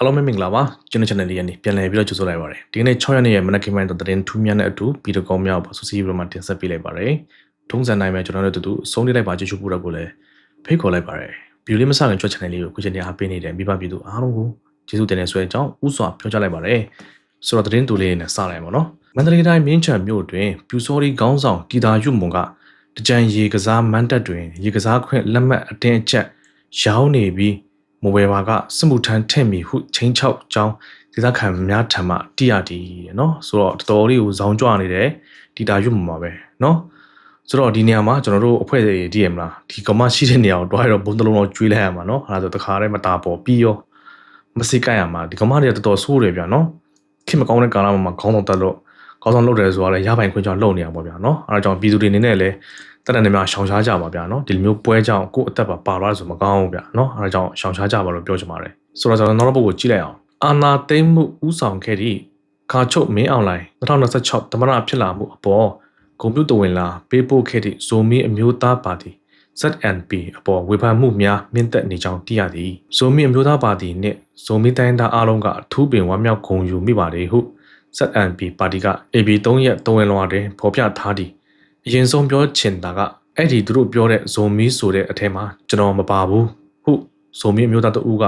အားလုံးပဲမင်္ဂလာပါကျွန်တော် channel လေးကနေပြန်လည်ပြီးတော့ကြိုဆိုလိုက်ပါရစေဒီနေ့6ရက်နေ့ရဲ့မနက်ခင်းပိုင်းတော့သတင်းထူးမြတ်တဲ့အတူဗီဒီယိုကောများပါဆူစီပြီးတော့မှတင်ဆက်ပေးလိုက်ပါရစေထုံးစံတိုင်းပဲကျွန်တော်တို့တူတူအဆုံးလေးလိုက်ပါကြည့်ရှုဖို့တော့ကိုလည်းဖိတ်ခေါ်လိုက်ပါရစေဗီဒီယိုလေးမစခင်ကျွန်တော် channel လေးကိုခုချိန်တည်းအားပေးနေတဲ့မိဘပြည်သူအားလုံးကိုကျေးဇူးတင်နေဆွဲအကြောင်းဥစွာပြောကြားလိုက်ပါရစေဆိုတော့သတင်းတူလေးနဲ့စလိုက်ပါတော့မန္တလေးတိုင်းမင်းချံမြို့တွင်ပြူစောရီခေါင်းဆောင်ဂီတာယုမွန်ကတကြံရေကစားမန်းတက်တွင်ရေကစားခွင့်လက်မှတ်အတင်းအကျပ်ရောင်းနေပြီးမိုဘယ်ဘာကစစ်မှုထမ်းထင့်မီဟုချင်းချောက်ကြောင်းဒေသခံများထံမှတိရတည်เนาะဆိုတော့တော်တော်လေးကိုဇောင်းကြွနေတယ်ဒီတာရွတ်မှာပဲเนาะဆိုတော့ဒီနေရာမှာကျွန်တော်တို့အဖွဲ့တွေတည်ရမလားဒီကမရှိတဲ့နေရာကိုတွားရတော့ဘုံတလုံးတော့ကျွေးလိုက်ရမှာเนาะအဲ့ဒါဆိုတခါတည်းမတာပေါ်ပြီးရောမစိတ်ကြရမှာဒီကမတွေတော်တော်ဆိုးတယ်ဗျာเนาะခင်မကောင်းတဲ့ကာလမှာခေါင်းဆောင်တက်လို့ခေါင်းဆောင်လုပ်တယ်ဆိုတာလည်းရပိုင်ခွင့်ကြောင့်လုပ်နေရပါဗျာเนาะအဲ့ဒါကြောင့်ပြည်သူတွေအနေနဲ့လည်းတက်တဲ့နေမှာရှောင်ရှားကြပါဗျာเนาะဒီလိုမျိုးပွဲကြောင့်ကိုယ့်အသက်ပါသွားဆိုမကောင်းဘူးဗျာเนาะအဲ့ဒါကြောင့်ရှောင်ရှားကြပါလို့ပြောချင်ပါတယ်ဆိုတော့ကျွန်တော်နောက်တစ်ပုဒ်ကိုကြည့်လိုက်အောင်အာနာသိမ့်မှုဥဆောင်ခဲ့သည့်ခါချုပ်မင်းအွန်လိုင်း2026တမရဖြစ်လာမှုအပေါ်ကွန်ပျူတာဝင်လာပေးပို့ခဲ့သည့်ဇိုမီအမျိုးသားပါတီ ZNP အပေါ်ဝေဖန်မှုများမြင့်တက်နေကြောင်းသိရသည်ဇိုမီအမျိုးသားပါတီနှင့်ဇိုမီတိုင်းသားအားလုံးကအထူးပင်ဝမ်းမြောက်ဂုဏ်ယူမိပါတယ်ဟု ZNP ပါတီက AB3 ရက်3ရက်လောတွင်ဖော်ပြထားသည်အရင်ဆုံးပြောချင်တာကအဲ့ဒီသူတို့ပြောတဲ့ဇိုမီဆိုတဲ့အထက်မှာကျွန်တော်မပါဘူးဟုဇိုမီအမျိုးသားတဦးက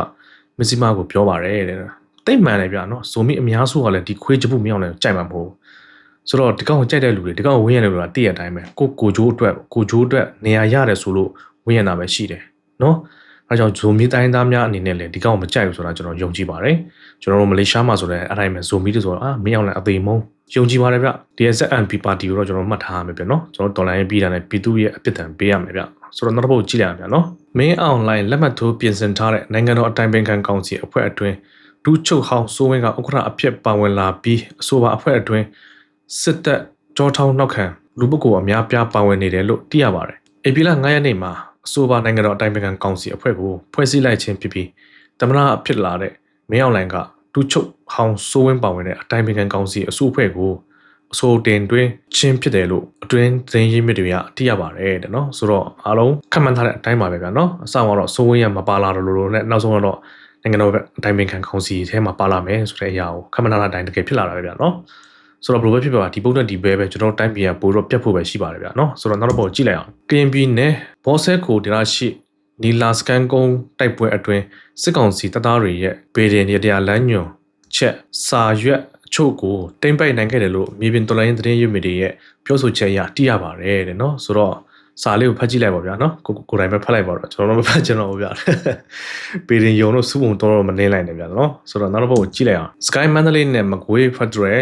မစ္စည်းမကိုပြောပါတယ်တဲ့တိတ်မှန်တယ်ဗျာနော်ဇိုမီအများစုကလည်းဒီခွေးချပုမရောက်လည်းကြိုက်မှာမဟုတ်ဆိုတော့ဒီကောင်ကိုကြိုက်တဲ့လူတွေဒီကောင်ကိုဝင်းရတယ်လို့တည့်ရတိုင်းပဲကိုဂျိုးအတွက်နေရာရတယ်ဆိုလို့ဝင်းရတာပဲရှိတယ်နော်အဲကြောင့်ဇိုမီတိုင်းသားများအနေနဲ့လည်းဒီကောင်ကိုမကြိုက်ဘူးဆိုတာကျွန်တော်ယုံကြည်ပါတယ်ကျွန်တော်တို့မလေးရှားမှာဆိုလည်းအဲ့တိုင်းပဲဇိုမီတွေဆိုတော့မင်းအောင်လည်းအသေးမုံယုံကြည်ပါတယ်ဗျ DSMP ပါတီကိုတော့ကျွန်တော်မှတ်ထားရမယ်ဗျနော်ကျွန်တော်ဒေါ်လာရင်းပြီးတာနဲ့ပြည်သူရဲ့အပြစ်ဒဏ်ပေးရမယ်ဗျဆိုတော့နောက်တစ်ပုဒ်ကြည့်လိုက်ရအောင်ဗျနော်မင်းအွန်လိုင်းလက်မှတ်ထိုးပြင်ဆင်ထားတဲ့နိုင်ငံတော်အတိုင်ပင်ခံကောင်စီအဖွဲ့အတွင်းဒူးချုပ်ဟောင်းစိုးဝင်းကဥက္ကဋ္ဌအဖြစ်ပါဝင်လာပြီးအဆိုပါအဖွဲ့အတွင်းစစ်တပ်ကြောထောင်းနောက်ခံလူပုဂ္ဂိုလ်အများပြားပါဝင်နေတယ်လို့သိရပါတယ်။ဧပြီလ9ရက်နေ့မှာအဆိုပါနိုင်ငံတော်အတိုင်ပင်ခံကောင်စီအဖွဲ့ကိုဖွဲ့စည်းလိုက်ခြင်းဖြစ်ပြီးသမ္မတအဖြစ်လာတဲ့မင်းအွန်လိုင်းကဒူးချုပ်ဟောင်းစိုးဝင်းပါဝင်တဲ့အတိုင်ပင်ခံကောင်စီအစုအဖွဲ့ကိုအဆိုတင်တွင်းချင်းဖြစ်တယ်လို့အတွင်းသတင်းရင်းမြစ်တွေကသိရပါတယ်တဲ့နော်ဆိုတော့အားလုံးခန့်မှန်းထားတဲ့အတိုင်းပါပဲဗျာနော်အစကတော့စိုးဝင်းရမပါလာလို့နဲ့နောက်ဆုံးတော့နိုင်ငံတော်အတိုင်ပင်ခံကောင်စီထဲမှာပါလာမယ်ဆိုတဲ့အရာကိုခန့်မှန်းထားတဲ့အတိုင်းတကယ်ဖြစ်လာတာပဲဗျာနော်ဆိုတော့ဘယ်လိုပဲဖြစ်ပါဒီပုံနဲ့ဒီပဲကျွန်တော်တိုင်းပြည်ကပို့တော့ပြတ်ဖို့ပဲရှိပါတယ်ဗျာနော်ဆိုတော့နောက်တစ်ပုဒ်ကြည့်လိုက်အောင် KNP နဲ့ဘောဆဲကိုဒေသရှိနီလာစကန်ကုန်းတိုက်ပွဲအတွင်းစစ်ကောင်စီတပ်သားတွေရဲ့ဘေဒင်ရတရားလမ်းညွန်ချက်စာရွက်အချို့ကိုတင်ပိုက်နိုင်ခဲ့တယ်လို့မြေပြင်တော်လိုင်းသတင်းရင်းမြစ်တွေရဲ့ပြောဆိုချက်အရသိရပါတယ်တဲ့နော်ဆိုတော့စာလေးကိုဖတ်ကြည့်လိုက်ပါဗျာနော်ကိုယ်တိုင်ပဲဖတ်လိုက်ပါတော့ကျွန်တော်တို့မဖတ်ချင်တော့ဘူးဗျာပေရင်ယုံတို့စုပုံတော်မနေလိုက်နေဗျာနော်ဆိုတော့နောက်တစ်ပုဒ်ကိုကြည့်လိုက်အောင် Sky Mandalay နဲ့ Macquarie Federal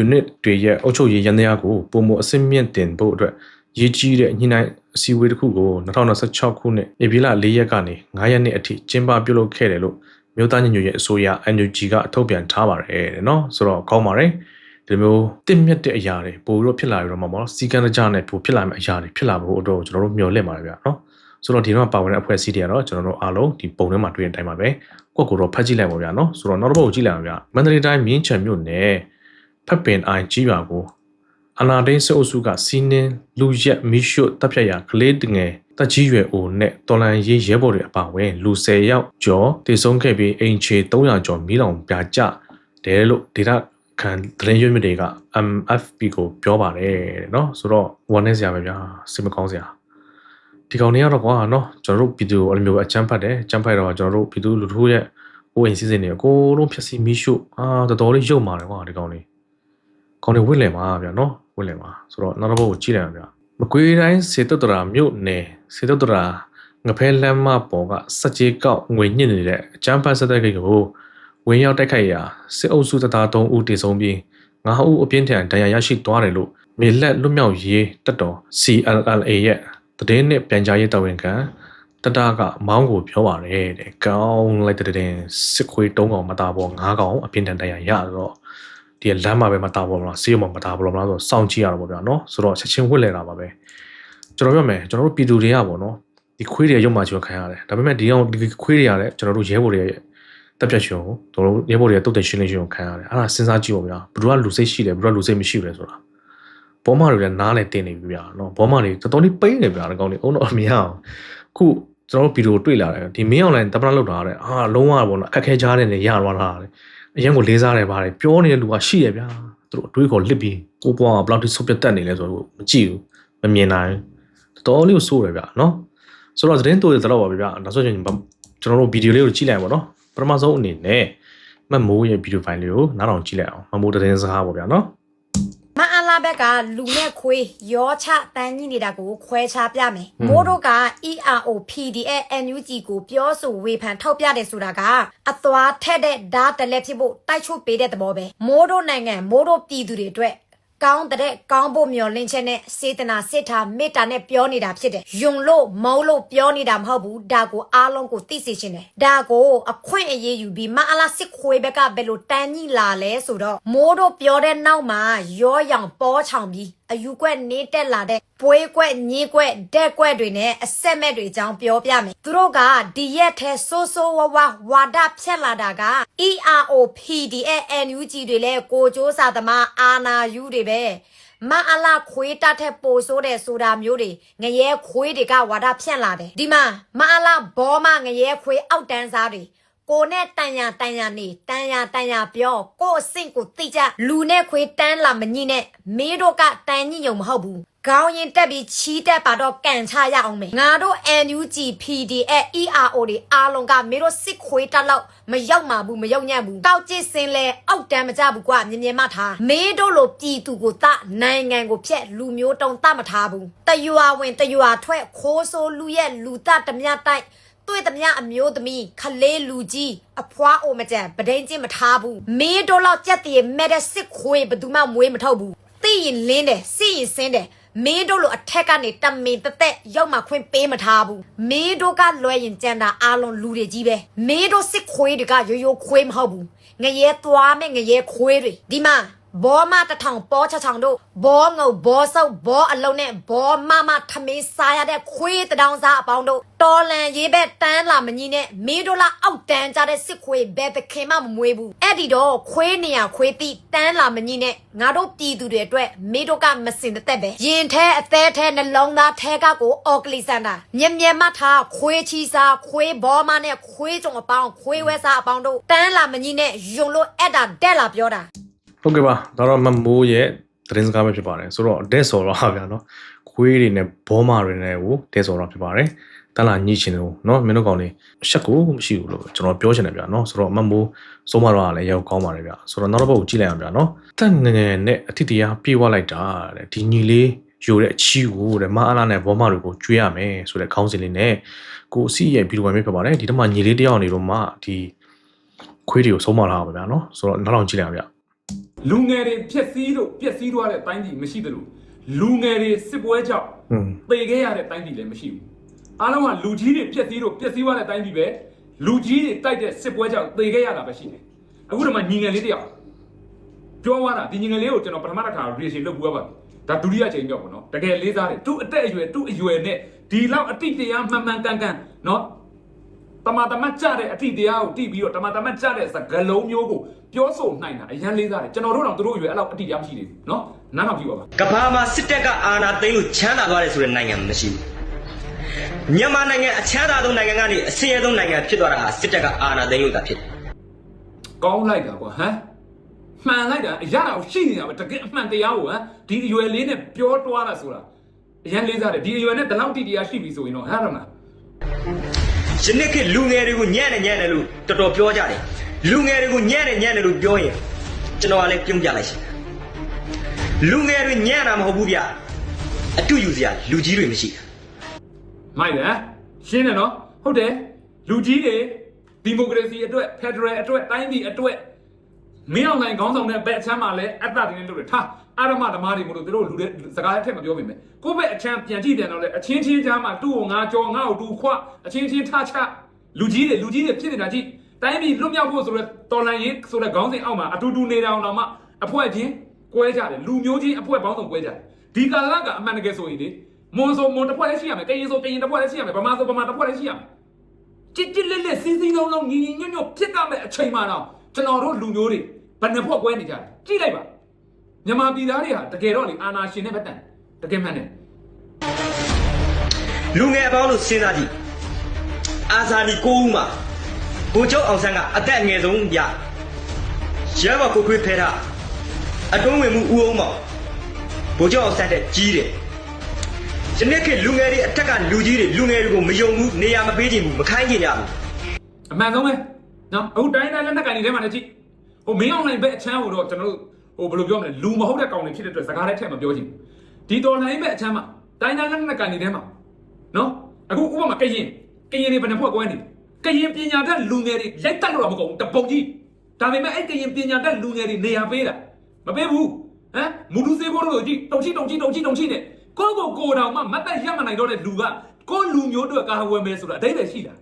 Unit တွေရဲ့အုပ်ချုပ်ရေးရန်တရားကိုပုံမအဆင့်မြင့်တင်ဖို့အတွက်ရေးကြီးတဲ့ညှိနှိုင်းအစည်းအဝေးတစ်ခုကို2026ခုနှစ်ဧပြီလ4ရက်ကနေ9ရက်နေ့အထိကျင်းပပြုလုပ်ခဲ့တယ်လို့မြို့သားညညရဲ့အစိုးရ NUG ကအထုတ်ပြန်ထားပါတယ်တဲ့နော်ဆိုတော့ကောင်းပါတယ်ဒီမျိုးတစ်မြတ်တဲ့အရာတွေပို့ပြီးတော့ဖြစ်လာပြီးတော့မှပေါ့စီကံတကြနဲ့ပို့ဖြစ်လာမယ့်အရာတွေဖြစ်လာဖို့အတွက်ကျွန်တော်တို့မျှော်လင့်ပါတယ်ဗျာနော်ဆိုတော့ဒီတော့ပါဝင်တဲ့အဖွဲ့အစည်းတွေကတော့ကျွန်တော်တို့အားလုံးဒီပုံထဲမှာတွေ့တဲ့အတိုင်းပါပဲကိုယ့်ကိုယ်တော့ဖတ်ကြည့်လိုက်ပါဗျာနော်ဆိုတော့နောက်တစ်ပုဒ်ကိုကြည့်လိုက်အောင်ဗျာမန္တလေးတိုင်းမြင်းချံမြို့နယ်ဖက်ပင်အိုင်ကြီးရွာကိုအနာဒိန်းစစ်အုပ်စုကစီးနင်းလူရက်မီးရှို့တပ်ဖြတ်ရာကလေးတငယ်တက်ကြီးရွယ်အိုနဲ့တော်လန်ရေးရဲဘော်တွေအပါအဝင်လူ10ယောက်ကျော်တည်ဆုံးခဲ့ပြီးအိမ်ခြေ300ကျော်မီးလောင်ပြာကျတယ်လို့ဒေတာခံသတင်းရင်းမြစ်တွေက MFP ကိုပြောပါတယ်တဲ့နော်ဆိုတော့ဝမ်းနေစရာပဲဗျာစိတ်မကောင်းစရာဒီကောင်တွေကတော့ကွာနော်ကျွန်တော်တို့ဗီဒီယိုအဲ့လိုမျိုးအချမ်းဖတ်တယ်အချမ်းဖတ်တော့ကျွန်တော်တို့ဗီဒီယိုလူထုရဲ့ဟိုအိမ်စီစဉ်တွေအကုန်လုံးဖြည့်ဆည်းမီးရှို့တော်တော်လေးရုပ်မာတယ်ကွာဒီကောင်တွေဝင့်လည်မှာဗျာနော်ဝင့်လည်မှာဆိုတော့နောက်တစ်ပုဒ်ကိုကြည့်လိုက်အောင်ဗျာမကွေးတိုင်းစေတုတ္တရာမြို့နယ်စေတုတ္တရာငဖဲလမ်းမပေါ်ကစက်ကြီးကောက်ငွေညှစ်နေတဲ့အချမ်းဖတ်ဆက်တဲ့ကိကိုဝင်ရောက်တိုက်ခိုက်ရာစစ်အုပ်စုတပ်သား3ဦးတည်ဆုံးပြီး9ဦးအပြင်းထန်ဒဏ်ရာရရှိသွားတယ်လို့မြေလက်လွတ်မြောက်ရေးတပ်တော် CLLA ရဲ့သတင်းနဲ့ပြန်ကြားရေးတာဝန်ခံတတကမောင်းကိုပြောပါတယ်တဲ့ကောင်းလိုက်တဲ့စစ်ခွေး3ကောင်မသားပေါ်9ကောင်အပြင်းထန်ဒဏ်ရာရတော့ဒီလမ်းမှာပဲမသားပေါ်မလားဆေးရုံမှာမသားပေါ်မလားဆိုစောင့်ကြည့်ရတော့ပေါ့ဗျာနော်ဆိုတော့ချက်ချင်းဝစ်လဲတာပါပဲကျွန်တော်ပြောမယ်ကျွန်တော်တို့ပြည်သူတွေကပေါ့နော်ဒီခွေးတွေရုံမှချောခံရတယ်ဒါပေမဲ့ဒီကောင်ဒီခွေးတွေရတယ်ကျွန်တော်တို့ရဲဘော်တွေတပ်ပြတ်ရှင်ကိုတို့ရဲဘော်တွေတုတ်တင်ရှင်းလင်းရှင်းကိုခံရတယ်အဲ့ဒါစဉ်းစားကြည့်ပါဗျာဘယ်သူကလူစိတ်ရှိတယ်ဘယ်သူကလူစိတ်မရှိဘူးလဲဆိုတာဘောမတွေလည်းနားလည်းတင်နေပြီဗျာနော်ဘောမတွေတော်တော်လေးပိန်းနေဗျာဒီကောင်လေးအုံတော့အမြင်အောင်ခု ကျွန်တော်တို့ဗီဒီယိုတွေ့လာတယ်ဒီမင်းအွန်လိုင်းတပနာလောက်တာတဲ့လုံးဝပေါ့နော်အခက်ခဲကြားနေနေရသွားတာတဲ့အရင်ကိုလေးစားတယ်ပါတယ်ပြောနေတဲ့လူကရှိရဗျာသူတို့အတွေးခေါ်လစ်ပြီးကိုပွားကဘလောက်ထိဆုပ်ပြတ်တက်နေလဲဆိုတော့မကြည့်ဘူးမမြင်နိုင်တော်လေးကိုစိုးတယ်ဗျာနော်ဆိုတော့သတင်းတိုးတွေတော့ပါဗျာနောက်ဆုံးကျွန်တော်တို့ဗီဒီယိုလေးကိုကြည့်လိုက်ပါတော့ပထမဆုံးအနေနဲ့မမိုးရဲ့ဗီဒီယိုဖိုင်လေးကိုနားထောင်ကြည့်လိုက်အောင်မမိုးသတင်းစကားပေါ့ဗျာနော်မအားလာဘက်ကလူနဲ့ခွေးရောချတန်းကြီးနေတာကိုခွဲခြားပြမယ်။မိုးတို့က ERO PDF NUG ကိုပြောဆိုဝေဖန်ထောက်ပြတယ်ဆိုတာကအသွားထက်တဲ့ဓာတ်တလက်ဖြစ်ဖို့တိုက်ချုပ်ပေးတဲ့သဘောပဲ။မိုးတို့နိုင်ငံမိုးတို့ပြည်သူတွေအတွက်ကောင်းတဲ့ကောင်းဖို့မျှော်လင့်ချက်နဲ့စေတနာစစ်ထားမေတ္တာနဲ့ပြောနေတာဖြစ်တယ်။ယုံလို့မုန်းလို့ပြောနေတာမဟုတ်ဘူး။ဒါကိုအားလုံးကိုသိစေချင်တယ်။ဒါကိုအခွင့်အရေးယူပြီးမအားလားစစ်ခွေးဘက်ကဘယ်လိုတန်းကြီးလာလဲဆိုတော့မိုးတို့ပြောတဲ့နောက်မှာရောရောင်ပေါ်ချောင်ပြီးအယူကွက်နေတက်လာတဲ့ပွေးကွက်ညင်းကွက်တဲ့ကွက်တွေနဲ့အဆက်မဲ့တွေအကြောင်းပြောပြမယ်သူတို့ကဒီရက်ထဲဆိုးဆိုးဝါးဝါဝါဒဖြက်လာတာက ERO PDF NUG တွေလဲကိုကြိုးစာသမားအာနာယူတွေပဲမအလာခွေးတတ်တဲ့ပိုဆိုးတဲ့ဆိုတာမျိုးတွေငရဲခွေးတွေကဝါဒဖြန့်လာတယ်ဒီမှာမအလာဘောမငရဲခွေးအောက်တန်းစားတွေကိုနဲ့တန်ရနေတန်ရပြောကိုအဆင့်ကိုသိကြလူနဲ့ခွေးတန်းလာမညိနဲ့မင်းတို့ကတန်ညိညုံမဟုတ်ဘူးခေါင်းရင်တက်ပြီးချီးတက်ပါတော့ကန်ချရအောင်မယ်ငါတို့ NUG PDF ERO တွေအားလုံးကမင်းတို့စစ်ခွေးတက်လောက်မရောက်မှာဘူးမရောက်ညံ့ဘူးတောက်ကျစ်စင်လဲအောက်တန်းမကြဘူးကွာမြင်မှထားမင်းတို့လိုပြည်သူကိုတနိုင်ငံကိုဖျက်လူမျိုးတုံတမထားဘူးတရွာဝင်တရွာထွက်ခိုးဆိုးလူရဲ့လူတဓမြတိုက်တွေ့သမျှအမျိုးသမီးခလေးလူကြီးအဖွားအိုမကြံပဒိန်ချင်းမထားဘူးမင်းတို့လောက်ကြက်တည်းမဲ့တဲ့စစ်ခွေးဘယ်သူမှမွေးမထုတ်ဘူးသိရင်လင်းတယ်စီရင်စင်းတယ်မင်းတို့လိုအထက်ကနေတမင်တက်ရောက်မှခွင့်ပေးမထားဘူးမင်းတို့ကလွယ်ရင်ကြံတာအားလုံးလူတွေကြီးပဲမင်းတို့စစ်ခွေးတွေကရိုးခွေးမဟုတ်ဘူးငရဲသွားမဲ့ငရဲခွေးတွေဒီမှာဘောမတထောင်ပေါ်ချောင်တို့ဘောငုတ်ဘောဆုပ်ဘောအလုံးနဲ့ဘောမထမင်းစားရတဲ့ခွေးတောင်စားအပေါင်းတို့တော်လန်ရေးဘက်တန်းလာမကြီးနဲ့မင်းတို့လားအောက်တန်းကြတဲ့စစ်ခွေးဘယ်သခင်မှမမွေးဘူးအဲ့ဒီတော့ခွေးနေရခွေးတိတန်းလာမကြီးနဲ့ငါတို့ပြည်သူတွေအတွက်မင်းတို့ကမစင်သက်ပဲရင်ထဲအသေးထဲနှလုံးသားထဲကကိုအော်ကလီစန္ဒာမြက်မထားခွေးချီစားခွေးဘောမနဲ့ခွေးကြုံအပေါင်းခွေးဝဲစားအပေါင်းတို့တန်းလာမကြီးနဲ့ယုံလို့အဲ့ဒါတက်လာပြောတာဟုတ်ကဲ့ပါဒါတော့မမိုးရဲ့သတင်းစကားပဲဖြစ်ပါတယ်ဆိုတော့ဒဲဆော်တော့ဗျာနော်ခွေးတွေနဲ့ဘောမာတွေနဲ့ကိုဒဲဆော်တော့ဖြစ်ပါတယ်တန်းလာညှိချင်လို့နော်မင်းတို့ကောင်လေးရှက်ကိုမရှိဘူးလို့ကျွန်တော်ပြောချင်တယ်ဗျာနော်ဆိုတော့မမိုးစိုးမတော့လည်းရောက်ကောင်းပါတယ်ဗျာဆိုတော့နောက်တစ်ပုတ်ကိုကြည့်လိုက်အောင်ဗျာနော်တက်ငငယ်နဲ့အထစ်တရားပြေးဝလိုက်တာတဲ့ဒီညီလေးယူတဲ့အချီကိုတဲ့မအားလာနဲ့ဘောမာတွေကိုကျွေးရမယ်ဆိုတဲ့ခေါင်းစဉ်လေးနဲ့ကိုအစီရဲ့ဗီဒီယိုဝင်ဖြစ်ပါတယ်ဒီတော့မှညီလေးတယောက်နေတော့မှဒီခွေးတွေကိုစိုးမလာအောင်ဗျာနော်ဆိုတော့နောက်တော့ကြည့်လိုက်အောင်ဗျာလူငယ်တွေဖြက်စီးလို့ပျက်စီးသွားတဲ့တိုင်းပြည်မရှိသလိုလူငယ်တွေစစ်ပွဲကြောင့်သေခဲ့ရတဲ့တိုင်းပြည်လည်းမရှိဘူးအားလုံးကလူကြီးတွေဖြက်စီးလို့ပျက်စီးသွားတဲ့တိုင်းပြည်ပဲလူကြီးတွေတိုက်တဲ့စစ်ပွဲကြောင့်သေခဲ့ရတာပဲရှိတယ်အခုတော့မှညီငယ်လေးတယောက်ပြောသွားတာဒီညီငယ်လေးကိုကျွန်တော်ပထမတစ်ခါ reaction လုပ်ပွားပါဒါဒုတိယချိန်ပြောပေါ့နော်တကယ်လေးစားတယ်သူ့အသက်အရွယ်နဲ့ဒီလောက်အတိတ်တရားမှန်ကန်နော်တမတမတ်ကြတဲ့အတိတ်တရားကိုတိပြီးတော့တမတမတ်ကြတဲ့စကားလုံးမျိုးကိုပြောဆိုနိုင်တာအရန်လေးစားတယ်ကျွန်တော်တို့တော့သူတို့အရွယ်အဲ့လောက်အတိတ်တရားမရှိသေးဘူးเนาะနားထောင်ကြည့်ပါပါကဘာမှာစစ်တပ်ကအာဏာသိမ်းလို့ချမ်းသာသွားတယ်ဆိုတဲ့နိုင်ငံမရှိဘူးမြန်မာနိုင်ငံအချမ်းသာဆုံးနိုင်ငံကနေအဆင်းရဲဆုံးနိုင်ငံဖြစ်သွားတာဟာစစ်တပ်ကအာဏာသိမ်းလို့သာဖြစ်တယ်ကောင်းလိုက်တာကွာဟမ်မှန်လိုက်တာအရာတော့ရှိနေတာပဲတကယ်အမှန်တရားကိုဟမ်ဒီအရွယ်လေးနဲ့ပြောတွားတာဆိုတာအရန်လေးစားတယ်ဒီအရွယ်နဲ့ဒီလောက်တိတ်တရားရှိပြီဆိုရင်တော့ဟဲ့တော့လားယနေ့ခေတ်လူငယ်တွေကိုညံ့တယ်လို့တော်တော်ပြောကြတယ်လူငယ်တွေကိုညံ့တယ်လို့ပြောရင်ကျွန်တော်ကလည်းပြုံးပြလိုက်ရှင်လူငယ်တွေညံ့တာမဟုတ်ဘူးဗျအတူယူစရာလူကြီးတွေမရှိမိုက်တယ်ရှင်းတယ်နော်ဟုတ်တယ်လူကြီးတွေဒီမိုကရေစီအတွက်ဖက်ဒရယ်အတွက်တိုင်းပြည်အတွက်မင်းအောင်နိုင်ခေါင်းဆောင်တဲ့ဘက်အချမ်းမှာလည်းအတ္တတွေနဲ့လုပ်တယ်ထားအာရမဓမ္မတွေမို့လို့တို့လူတွေစကားအထက်မပြောမိမယ်ကိုယ့်ဘက်အချမ်းပြန်ကြည့်ပြန်တော့လေအချင်းချင်းကြားမှာသူ့ကိုငါကြော်ငါ့ကိုတူခွအချင်းချင်းထားချလူကြီးတွေဖြစ်နေတာကြည့်တိုင်းပြည်လွတ်မြောက်ဖို့ဆိုတော့တော်လန်ရေးဆိုတဲ့ခေါင်းစဉ်အောက်မှာအတူတူနေတာတော့မှအဖွဲ့ချင်းကွဲကြတယ်လူမျိုးချင်းအဖွဲ့ပေါင်းစုံကွဲကြတယ်ဒီကာလကအမှန်တကယ်ဆိုရင်လေမွန်ဆိုမွန်တစ်ဖွဲ့လည်းရှိရမယ်ကရင်ဆိုကရင်တစ်ဖွဲ့လည်းရှိရမယ်ဗမာဆိုဗမာတစ်ဖွဲ့လည်းရှိရမယ်ကြစ်လက်စီစီလုံးလုံးညီညွတ်ဖြစ်ကြမဲ့အချိန်မှတော့ကျွန်တော်တို့လူမျိုးတွေဘယ်နှဖွဲ့ကွဲနေကြတယ်ကြည့်လိုက်ပါမြန်မာပြည်သားတွေဟာတကယ်တော့လေအာနာရှင်နဲ့ပဲတန်တကယ်မှန်တယ်လူငယ်အပေါင်းတို့စဉ်းစားကြည့် အာဇာနည်9ဦးမှာဗိုလ်ချုပ်အောင်ဆန်းကအသက်အငယ်ဆုံးဗျရဲဘော်ကိုခွေးဖဲထားအတွင်းဝင်မှုဦးအောင်မောင်ဗိုလ်ချုပ်အောင်ဆန်းတဲ့ကြီးတယ်ယနေ့ခေတ်လူငယ်တွေအထက်ကလူကြီးတွေလူငယ်တွေကိုမယုံဘူးနေရာမပေးချင်ဘူးမခိုင်းချင်ကြဘူး အမှန်ဆုံးပဲနော်အခုတိုင်းတိုင်းလက်နက်ကန်တွေထဲမှာလည်းကြည့်ဟိုမင်းအောင်လိုင်းဘက်အချမ်းကိုတော့ကျွန်တော်တို့ဟိုဘယ်လိုပြောမလဲလူမဟုတ်တဲ့ကောင်တွေဖြစ်တဲ့အတွက်စကားလည်းထည့်မပြောချင်ဘူးဒီတော်လိုင်းဘက်အချမ်းမှာတိုင်းတိုင်းလက်နက်ကန်တွေထဲမှာနော်အခုဥပမာကရင်တွေဘယ်နှဖွဲ့ကွဲနေကရင်ပညာတတ်လူငယ်တွေရိုက်တက်လို့တော့မကုန်ဘူးတပုံကြီးဒါပေမဲ့အဲ့ကရင်ပညာတတ်လူငယ်တွေနေရာပေးတာမပေးဘူးဟမ်မူလူစေးဘောတို့ကြည့်တုံချိနဲ့ကိုတောင်မှမတ်တက်ရက်မနိုင်တော့တဲ့လူကကိုလူမျိုးတွေကာဝယ်မယ်ဆိုတာအဓိပ္ပာယ်ရှိတာ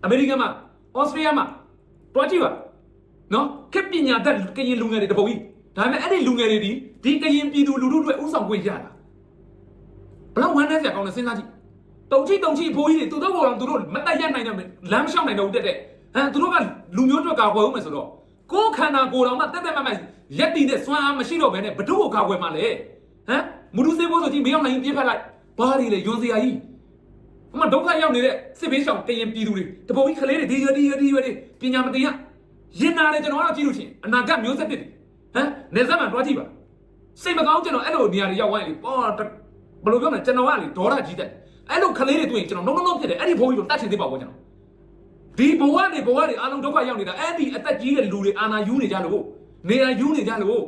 အမေရိကန်မှာဩစတြေးလျမှာတွားကြည့်ပါနော်ခက်ပညာတတ်ကရင်လူငယ်တွေတပုံကြီးဒါပေမဲ့အဲ့ဒီလူငယ်တွေဒီကရင်ပြည်သူလူထုတွေဥဆောင်ခွင့်ရတာဘလောက်ဝမ်းနည်းစရာကောင်းလဲစဉ်းစားကြည့်တုံချိဖိုးကြီးတွေသူတို့ကောင်သူတို့မတက်ရက်နိုင်တယ်လမ်းမလျှောက်နိုင်တော့တဲ့ဟမ်သူတို့ကလူမျိုးတွေကာဝယ်ဦးမယ်ဆိုတော့ကိုယ်ခန္ဓာကိုယ်တော်မှတက်မရက်တည်တဲ့စွမ်းအားမရှိတော့ဘဲနဲ့ဘဒုကိုကာဝယ်မှလဲဟမ်မူလူစေးဖို့ဆိုကြည့်မင်းအောင်နိုင်ပြစ်ဖက်လိုက်ဘာတွေလဲယွန်စရာကြီးအမဒုက္ခရောက်နေတဲ့စစ်ဘေးရှောင်ကရင်ပြည်သူတွေတပုံကြီးကလေးတွေဒီရွယ်ပညာမသိရရင်နာတယ်ကျွန်တော်ကတော့ကြည့်လို့ရှိရင်အနာဂတ်မျိုးဆက်ဖြစ်တယ်ဟမ်နေစမ်းမှတွားကြည့်ပါစိတ်မကောင်းကျွန်တော်အဲ့လိုနေရာတွေရောက်သွားရင်လေပေါ်ဘယ်လိုပြောမလဲကျွန်တော်ကလေဒေါရကြီးတဲ့အဲ့လိုကလေးတွေတွေ့ရင်ကျွန်တော်လုံးဖြစ်တယ်အဲ့ဒီဘုန်းကြီးတို့တတ်ချင်သေးပါဘောကျွန်တော်ဒီဘဝတွေအားလုံးဒုက္ခရောက်နေတာအဲ့ဒီအသက်ကြီးတဲ့လူတွေအာနာယူနေကြလို့နေရာယူနေကြလို့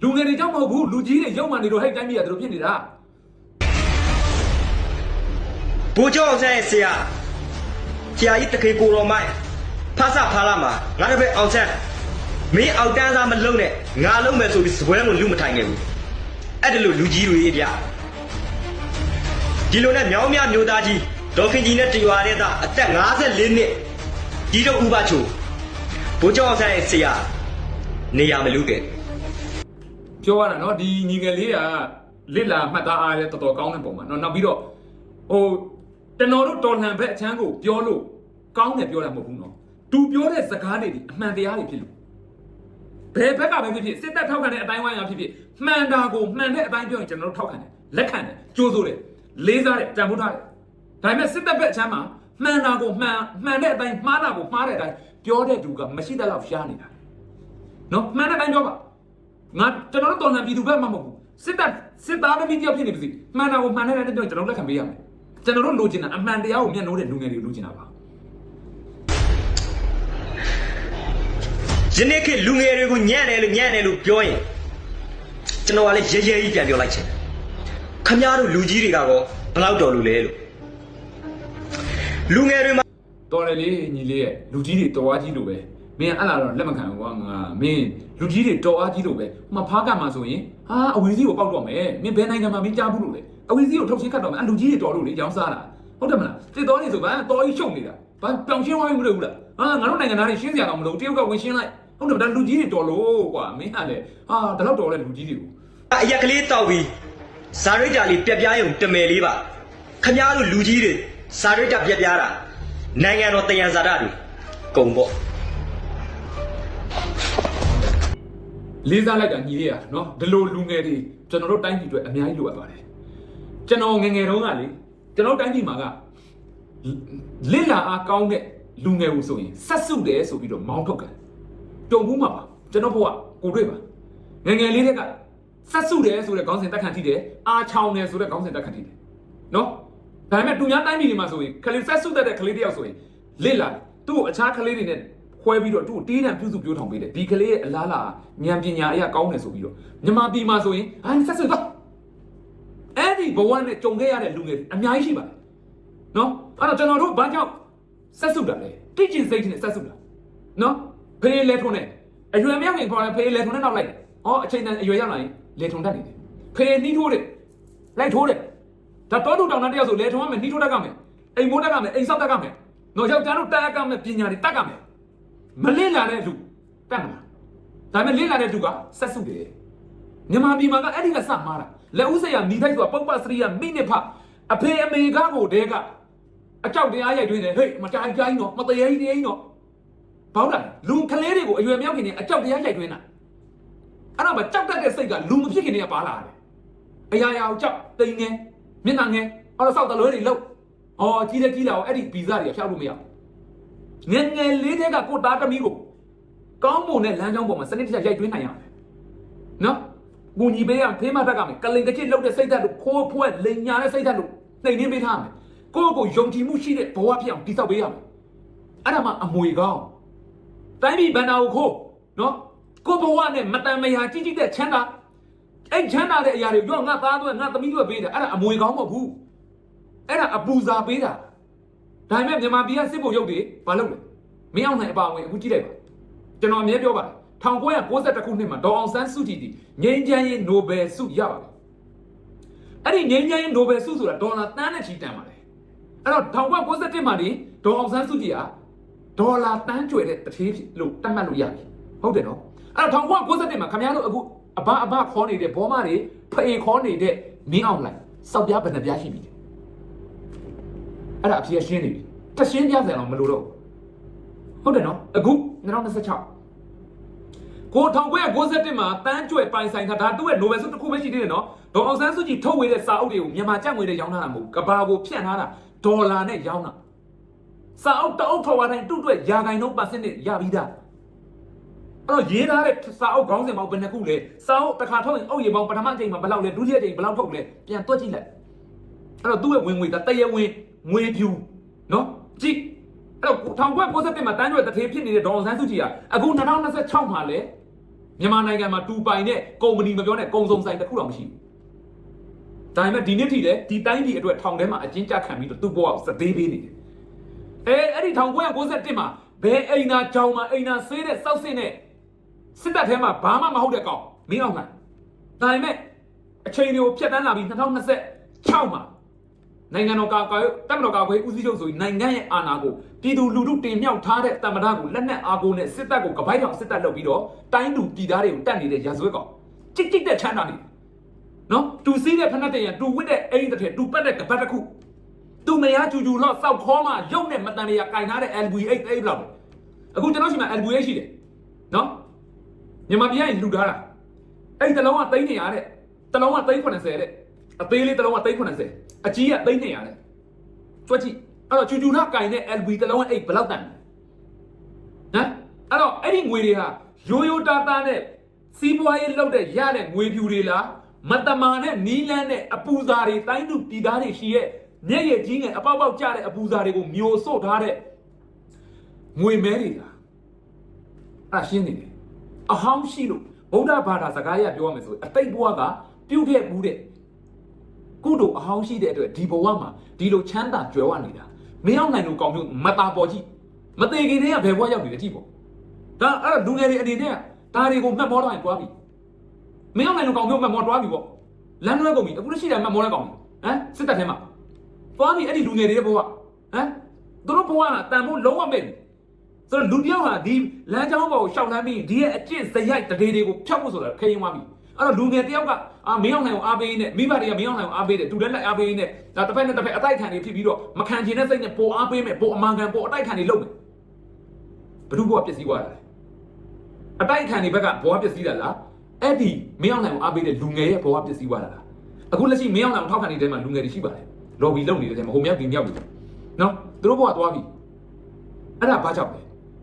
လူငယ်တွေကြောင့်မဟုတ်ဘူးလူကြီးတွေရုပ်မှန်တွေတို့ဟိတ်တိုင်းပြည်ကတို့ဖြစ်နေတာ ဗိုလ်ချုပ်အောင်ဆန်းရဲ့ဆရာကြီးတခေကိုတော်မိုင်းဖဆဖားလာမှာငါတို့ပဲအောင်ဆန်းမင်းအောက်တန်းစားမလုံးနဲ့ငါလုံးမယ်ဆိုပြီးစပွဲကိုလူမထိုင်ခဲ့ဘူးအဲ့ဒါလို့လူကြီးတွေဗျဒီလိုနဲ့မြောင်းမြမျိုးသားကြီးဒေါ်ခင်ကြီးနဲ့တရွာတဲ့သားအသက်54နှစ်ဒီတော့ဥပချိုဗိုလ်ချုပ်အောင်ဆန်းရဲ့ဆရာနေရမလူခဲ့ ပြောရတာနော်ဒီညီငယ်လေးကလစ်လာမှတ်သားအားလည်းတော်တော်ကောင်းတဲ့ပုံမှာနော်နောက်ပြီးတော့ဟိုကျွန်တော်တို့တော်လှန်ဘက်အချမ်းကိုပြောလို့ကောင်းတယ်ပြောတာမဟုတ်ဘူးနော်သူပြောတဲ့စကားတွေဒီအမှန်တရားတွေဖြစ်လို့ဘယ်ဘက်ကပဲဖြစ်စစ်တပ်ထောက်ခံတဲ့အတိုင်းဝိုင်းရဖြစ်မှန်တာကိုမှန်တဲ့အတိုင်းပြောရင်ကျွန်တော်တို့ထောက်ခံတယ်လက်ခံတယ်ကြိုးစိုးတယ်လေးစားတယ်တန်ဖိုးထားတယ်ဒါပေမဲ့စစ်တပ်ဘက်အချမ်းမှာမှန်တာကိုမှန်တဲ့အတိုင်းမှားတာကိုမှားတဲ့အတိုင်းပြောတဲ့သူကမရှိတဲ့လောက်ရှားနေတာနော်မှန်တဲ့အတိုင်းပြောပါငါကျွန်တော်တို့တော်လှန်ပြည်သူဘက်မှမဟုတ်ဘူးစစ်သားသမီးတယောက်ဖြစ်နေပါစေမှန်တာကိုမှန်တဲ့ကျွန်တော်တို့လက်ခံပေးရမယ်ကျွန်တော်တို့လိုချင်တာအမှန်တရားကိုမျက်နှိုးတဲ့လူငယ်တွေလိုချင်တာပါယနေ့ခေတ်လူငယ်တွေကိုညံ့တယ်လို့ပြောရင်ကျွန်တော်ကလည်းရဲကြီးပြန်ပြောလိုက်ချင်ခမည်းတော်လူကြီးတွေကတော့ဘလောက်တော်လို့လဲလို့လူငယ်တွေမှာ တော်တယ်လေညီလေးရဲ့လူကြီးတွေတော်အားကြီးလို့ပဲမင်းအဲ့လာတော့လက်မခံဘူးကွာငါမင်းလူကြီးတွေတော်အားကြီးလို့ပဲဟိုမှာဖားကမှာဆိုရင်ဟာအဝီစီးကိုပောက်တော့မယ်မင်းဘယ်နိုင်ငံမှာမင်းကြားဘူးလို့လေအဝီစီးကိုထုတ်ချင်းခတ်တော့မယ်အဲ့လူကြီးတွေတော်လို့လေရောင်းစားတာဟုတ်တယ်မလားတစ်တော်နေဆိုဗာတော်ကြီးရှုံနေတာဘာပြောင်ရှင်းသွားပြီမလို့ဘူးလားဟာငါတို့နိုင်ငံသားတွေရှင်းစရာတော့မလိုတရုတ်ကဝင်ရှင်းလိုက်ဟုတ်တယ်ဗျာလူကြီးတွေတော်လို့ကွာမင်းကလည်းဟာဒါတော့တော်တဲ့လူကြီးတွေကို အရက်ကလေးတောက်ပြီးဇာရိတာလေးပြက်ပြားရုံတမယ်လေးပါခမည်းတော်လူကြီးတွေဇာရိတာပြက်ပြားတာနိုင်ငံတော်တယံဇာတာတွေကုံပေါ့ လေးစားလိုက်တာညီလေးရနော်ဒီလိုလူငယ်တွေကျွန်တော်တို့တိုင်းပြည်အတွက်အများကြီးလိုအပ်ပါတယ်ကျွန်တော်ငယ်ငယ်တုန်းကလေကျွန်တော်တိုင်းပြည်မှာကလစ်လာအားကောင်းတဲ့လူငယ်ကိုဆိုရင်ဆက်စုတယ်ဆိုပြီးတော့မောင်းထုတ်တယ်တုံဘူးမှာပါကျွန်တော်ဘဝကိုတွေ့ပါငယ်ငယ်လေးတွေကဆက်စုတယ်ဆိုတဲ့ခေါင်းစဉ်တက်ခံထိတယ်အားချောင်းတယ်ဆိုတဲ့ခေါင်းစဉ်တက်ခံထိတယ်နော်ဒါပေမဲ့သူများတိုင်းပြည်တွေမှာဆိုရင်ခလေးဆက်စုတဲ့ကလေးတယောက်ဆိုရင်လစ်လာသူ့ကိုအခြားကလေးတွေနဲ့ခွဲပြီးတော့သူ့ကိုတီးတံပြုစုပြောထောင်ပေးတယ်ဒီကလေးရဲ့အလားလာဉာဏ်ပညာအရာကောင်းတယ်ဆိုပြီးတော့မြန်မာပြည်မှာဆိုရင်ဆက်စုတော့အဲ့ဒီဘဝနဲ့ကြုံခဲ့ရတဲ့လူငယ်အများကြီးရှိပါတယ်နော်အဲ့တော့ကျွန်တော်တို့ဘာကြောင့်ဆက်စုတာလဲတိကျင်စိတ်နဲ့ဆက်စုတာနော်ဖေးလဲထုံးနဲ့အရွယ်မြောက်ရင်ခေါ်တယ်ဖေးလဲထုံးနဲ့နောက်လိုက်ဟောအချိန်တန်အရွယ်ရောက်လာရင်လဲထုံတတ်နေတယ်ဖေးနှီးထိုးတယ်လိုက်ထိုးတယ်ဒါတော်တူတောင်တန်းတယောက်ဆိုလဲထုံရမယ်နှီးထိုးတတ်ကမယ်အိမ်မိုးတတ်ကမယ်အိမ်ဆောက်တတ်ကမယ်နော်ယောက်ျားတို့တတ်ကမယ်ပညာတွေတတ်ကမယ်မလစ်လာတဲ့လူတတ်မလားဒါပေမဲ့လစ်လာတဲ့လူကဆက်စုတယ်မြန်မာပြည်မှာကအဲ့ဒီကစမှားတာလက်ဦးစရာမိထိုက်ဆိုတာပုပ္ပစရိယမိနစ်ဖအဖေအမေကားကိုတဲကအကြောက်တရားရိုက်တွင်းတယ်ဟေးမကြိုင်ကြိုင်းတော့မတရေကြီးတော့ဘောင်းတာလူကလေးတွေကိုအရွယ်မြောက်ခင်နေအကြောက်တရားရိုက်တွင်းတာအဲ့တော့မကြောက်တတ်တဲ့စိတ်ကလူမဖြစ်ခင်နေကပါလာတယ်အရာရာကိုကြောက်တိမ်ငယ်မျက်နှာငယ်အဲ့တော့စောက်တလွဲတွေလှုပ် အော်ကြီးတယ်ကြီးလာအောင်အဲ့ဒီဗီဇတွေကဖျောက်လို့မရငယ်ငယ်လေးတဲ့ကကိုသားသမီးကိုကောင်းမွန်တဲ့လမ်းကြောင်းပေါ်မှာစနစ်တကျရိုက်တွင်းနိုင်ရမယ်နော်ဘူညီပေးရဖေးမတတ်ကမယ်ကလိန်ကချစ်လောက်တဲ့စိတ်ဓာတ်လို့ခိုးဖွဲ့လိန်ညာတဲ့စိတ်ဓာတ်လို့နှိမ်နှင်းပေးထားမယ်ကိုယုံကြည်မှုရှိတဲ့ဘဝဖြစ်အောင်တည်ဆောက်ပေးရမယ်အဲ့ဒါမှအမွေကောင်းတိုင်းပြည်ဘန္နာကိုခိုးနော်ကိုဘဝနဲ့မတန်မရာကြီးကြီးတဲ့ချမ်းသာအဲ့ချမ်းသာတဲ့အရာတွေရောငါသားတို့ငါသမီးတို့ပေးတယ်အဲ့ဒါအမွေကောင်းမဟုတ်ဘူးအဲ့ဒါအပူစာပေးတာဒါပေမဲ့မြန်မာပြည်ကစစ်ဗိုလ်ချုပ်တွေဘာလုပ်လဲမင်းအောင်နိုင်အပါဝင်အခုကြည့်လိုက်ပါကျွန်တော်အမြဲပြောပါတယ်1992ခုနှစ်မှာဒေါ်အောင်ဆန်းစုကြည်ဒီငြိမ်းချမ်းရေးနိုဘယ်ဆုရပါတယ်အဲ့ဒီငြိမ်းချမ်းရေးနိုဘယ်ဆုဆိုတာဒေါ်လာတန်းနဲ့ချီတန်ပါတယ်အဲ့တော့1991မှာဒီဒေါ်အောင်ဆန်းစုကြည်ကဒေါ်လာတန်းကျွယ်တဲ့တထေးလို့တတ်မှတ်လို့ရပြီဟုတ်တယ်နော်အဲ့တော့1991မှာခင်ဗျားတို့အခုအဘခေါ်နေတဲ့ဘောမတွေဖေခေါ်နေတဲ့မင်းအောင်လိုက်စောက်ပြားဘယ်နှပြားရှိပြီအဲ့ဒါအဖြစ်ရှင်းနေပြီတရှင်းပြစရာတော့မလိုတော့ဟုတ်တယ်နော်အခု2026ကို1991မှာတန်းကျွယ်ပိုင်ဆိုင်တာဒါသူ့ရဲ့နိုဘယ်ဆုတစ်ခုပဲရှိသေးတယ်နော်ဒေါ်အောင်ဆန်းစုကြည်ထုတ်ဝေတဲ့စာအုပ်တွေကိုမြန်မာကျပ်ငွေနဲ့ရောင်းထားတာမဟုတ်ကဘာကိုဖြန့်ထားတာဒေါ်လာနဲ့ရောင်းတာစာအုပ်တအုပ်ထော်ဝါတိုင်းတူ့အတွက်ရာခိုင်နှုန်း%နဲ့ရပြီးသားအဲ့တော့ရေးထားတဲ့စာအုပ်ခေါင်းစဉ်ပေါင်းဘယ်နှခုလဲစာအုပ်တစ်ခါထုတ်ရင်အုပ်ရေပေါင်းပထမအကြိမ်မှာဘယ်လောက်လဲဒုတိယအကြိမ်ဘယ်လောက်ထုတ်လဲပြန်တွက်ကြည့်လိုက်အဲ့တော့သူ့ရဲ့ဝင်ငွေတရဝင်ငွေဖြူနော်ကြည့်အဲ့တော့1991မှာတန်းကျွယ်တထေးဖြစ်နေတဲ့ဒေါ်အောင်ဆန်းစုကြည်ကအခု2026မှာလဲမြန်မာနိုင်ငံမှာတူပိုင်တဲ့ကုမ္ပဏီမပြောနဲ့ကုံစုံဆိုင်တစ်ခုတော့မရှိဘူးဒါပေမဲ့ဒီနေ့ထိလည်းဒီတိုင်းပြည်အတွက်ထောင်ထဲမှာအကျဉ်းချခံပြီးတော့သူ့ဘဝကိုစသေးပေးနေတယ်အဲ့ဒီ1991မှာဘယ်အိမ်သာကြောင်မှာအိမ်သာဆေးတဲ့စောက်စစ်နဲ့စစ်တပ်ထဲမှာဘာမှမဟုတ်တဲ့ကောင်မင်းအောင်နိုင်ဒါပေမဲ့အချိန်တွေကိုဖြတ်တန်းလာပြီး2026မှာနိုင်ငံတော်ကာကွယ်တပ်မတော်ကာကွယ်ဦးစီးချုပ်ဆိုပြီးနိုင်ငံရဲ့အာဏာကိုပြည်သူလူထုတင်မြှောက်ထားတဲ့တမန်တော်ကိုလက်နက်အားကိုနဲ့စစ်တပ်ကိုကပိုက်ထောင်စစ်တပ်လုပ်ပြီးတော့တိုင်းသူပြည်သားတွေကိုတတ်နေတဲ့ရာဇဝတ်ကောင်ကြစ်တဲ့ချမ်းသာနေနော်တူစီးတဲ့ဖက်နှက်တဲ့ရတူဝစ်တဲ့အိမ်တစ်ထည်တူပတ်တဲ့ကပတ်တစ်ခုတူမယားကျူလော့စောက်ခေါ်မှရုပ်နဲ့မတန်ရကင်ထားတဲ့ LV8 အိတ်လောက်အခုကျွန်တော်ရှိမှ LV8 ရှိတယ်နော်မြန်မာပြည်ကလှူထားတာအဲ့တလုံးက300တဲ့တလုံးက390တဲ့အသေးလေးတလုံးက390အကြီးက300တဲ့တွက်ကြည့်အဲ့တော့ကျူလာကင်တဲ့ LV တလုံးကအိတ်ဘယ်လောက်တန်လဲဟမ်အဲ့တော့အဲ့ဒီငွေတွေဟာရိုးရိုးတာတာနဲ့စီးပွားရေးလုပ်တဲ့ရတဲ့ငွေဖြူတွေလားမတမာနဲ့နီးလန်းတဲ့အပူစာတွေတိုင်းသူပြည်သားတွေရှိရဲ့မျက်ရည်ကြီးငယ်အပေါက်ပေါက်ကျတဲ့အပူစာတွေကိုမျိုးစို့ထားတဲ့ငွေမဲတွေလားအဲ့ရှင်းနေတယ်အဟောင်းရှိလို့ဗုဒ္ဓဘာသာစကားရပြောရမယ်ဆိုအတိတ်ဘဝကပြုတ်ခဲ့မှုတဲ့ကုသိုလ်အဟောင်းရှိတဲ့အတွက်ဒီဘဝမှာဒီလိုချမ်းသာကြွယ်ဝနေတာမင်းအောင်နိုင်လို့ကောင်းမျိုးမတာပေါ်ကြည့်မသေးခင်တည်းကဘယ်ဘဝရောက်နေလဲကြည့်ပေါ့ဒါအဲ့လူငယ်တွေအနေနဲ့ဒါတွေကိုမှတ်မောတော့ရင်တွားပြီမင်းအောင်နိုင်လို့ကောင်းမျိုးမှတ်မောတွားပြီပေါ့လမ်းလွဲကုန်ပြီအခုလည်းရှိတယ်မှတ်မောလဲကောင်းဟမ်စစ်တပ်ထဲမှာတွားပြီအဲ့ဒီလူငယ်တွေရဲ့ဘဝဟမ်သူတို့ဘဝကတန်ဖို့လုံးဝမဲ့ဆိုတော့လူတယောက်ဟာဒီလမ်းကြောင်းပေါ်ကိုရှောက်လန်းပြီးဒီရဲ့အကျင့်စရိုက်တရေတွေကိုဖျောက်ဖို့ဆိုတာခရင်သွားပြီအဲ့တော့လူငယ်တယောက်ကမင်းအောင်နိုင်ကိုအားပေးနေမိဘတွေကမင်းအောင်နိုင်ကိုအားပေးတယ်တူတဲ့လက်အားပေးနေဒါတစ်ဖက်နဲ့တစ်ဖက်အတိုက်ခံတွေဖြစ်ပြီးတော့မခံချင်တဲ့စိတ်နဲ့ပိုအားပေးမယ်ပိုအမှန်ကန်ပိုအတိုက်ခံတွေလုပ်မယ်ဘ누구ကပျက်စီးသွားတာလဲအတိုက်ခံတွေဘက်ကဘောကပျက်စီးတာလားအဲ့ဒီမင်းအောင်နိုင်ကိုအားပေးတဲ့လူငယ်ရဲ့ဘောကပျက်စီးသွားတာလားအခုလက်ရှိမင်းအောင်နိုင်ကိုထောက်ခံနေတဲ့မှာလူငယ်တွေရှိပါတယ်လော်ဘီလုပ်နေတဲ့ထဲမှာဟိုမြောက်ဒီမြောက်တွေနော်သူတို့ဘောကသွားပြီအဲ့ဒါဘာကြောင့်လဲ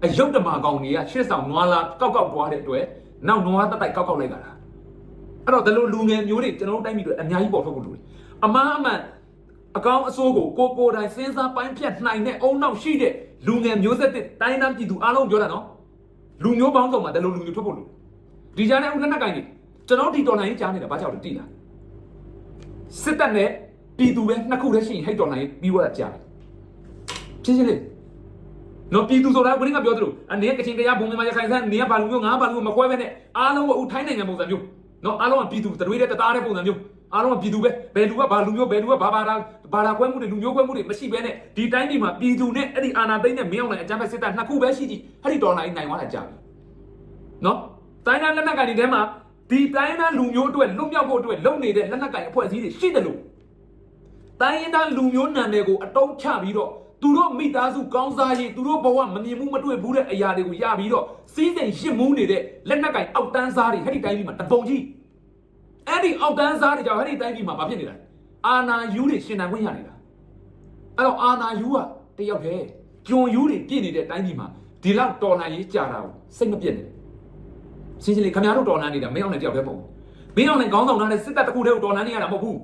အယုတ်တမာကောင်တွေကရှစ်ဆောင်နွားလာကောက်သွားတဲ့အတွက်နောက်နွားတက်တိုက်ကောက်လိုက်တာအဲ့တော့ဒီလိုလူငယ်မျိုးတွေကျွန်တော်တို့တိုင်းပြည်တွေအများကြီးပေါ်ထွက်ဖို့လိုတယ်အမှန်အကောင်းအဆိုးကိုကိုတိုင်စဉ်းစားပိုင်းဖြတ်နိုင်တဲ့အုံနောက်ရှိတဲ့လူငယ်မျိုးဆက်တဲ့တိုင်းသားပြည်သူအားလုံးပြောတာနော်လူမျိုးပေါင်းစုံမှာဒီလိုလူမျိုးထွက်ဖို့လိုဒီကြားနဲ့ဦးလက်နက်ကိုင်တွေကျွန်တော်ဒီတော်နိုင်ရေးကြားနေတာဘာကြောင့်လဲတိလားစစ်တပ်နဲ့ပြည်သူပဲနှစ်ခုတည်းရှိရင်ဟိတ်တော်နိုင်ပြီးတော့ကြားချင်းချင်းလေးနော်ပြည်သူဆိုတာကဘယ်ကပြောသလိုအနေကချင်တရားဘုံမြန်မာရခိုင်ဆန်းနေကဘာလူမျိုးငါဘာလူမျိုးမခွဲပဲနဲ့အားလုံးကဦးထိုင်းနိုင်ငံပုံစံမျိုးနော်အားလုံးကပြည်သူတတွေးတဲ့တသားတဲ့ပုံစံမျိုးအားလုံးကပြည်သူပဲဘယ်လူကဘာလူမျိုးဘယ်လူကဘာသာခွဲမှုတွေလူမျိုးခွဲမှုတွေမရှိဘဲနဲ့ဒီတိုင်းပြည်မှာပြည်သူနဲ့အဲ့ဒီအာဏာသိမ်းတဲ့မင်းအောင်လှိုင်အကြမ်းဖက်စစ်တပ်နှစ်ခုပဲရှိကြည့်အဲ့ဒီတော်လှန်ရေးနိုင်သွားတာကြာပြီနော်တိုင်းသားလက်နက်ကိုင်တွေထဲမှာဒီတိုင်းသားလူမျိုးအတွက်လွတ်မြောက်ဖို့အတွက်လုံနေတဲ့လက်နက်ကိုင်အဖွဲ့အစည်းတွေရှိတယ်လို့တိုင်းသားလူမျိုးနံတွေကိုအတုံးချပြီးတော့သူတို့မိသားစုကောင်းစားရေးသူတို့ဘဝမမြင်မှုမတွေ့ဘူးတဲ့အရာတွေကိုရပြီးတော့စီးစိမ်ရှစ်မူးနေတဲ့လက်နက်ကင်အောက်တန်းစားတွေဟဲ့ဒီတိုင်းပြည်မှာတပုံကြီးအဲ့ဒီအောက်တန်းစားတွေကြောင့်ဟဲ့ဒီတိုင်းပြည်မှာဘာဖြစ်နေတာအာနာယူတွေရှင်နိုင်ခွင့်ရနေတာ အဲ့တော့အာနာယူကတယောက်တည်းဂျွန်ယူတွေပြည့်နေတဲ့တိုင်းပြည်မှာဒီလောက်တော်လှန်ရေးကြာတာကိုစိတ်မပြည့်နဲ့ရှင်းရှင်းလေးခင်ဗျားတို့တော်လှန်နေတာမင်းအောင်နဲ့တယောက်တည်းမဟုတ်ဘူးမင်းအောင်နဲ့ခေါင်းဆောင်ထားတဲ့စစ်တပ်တစ်ခုတည်းကိုတော်လှန်နေရတာမဟုတ်ဘူး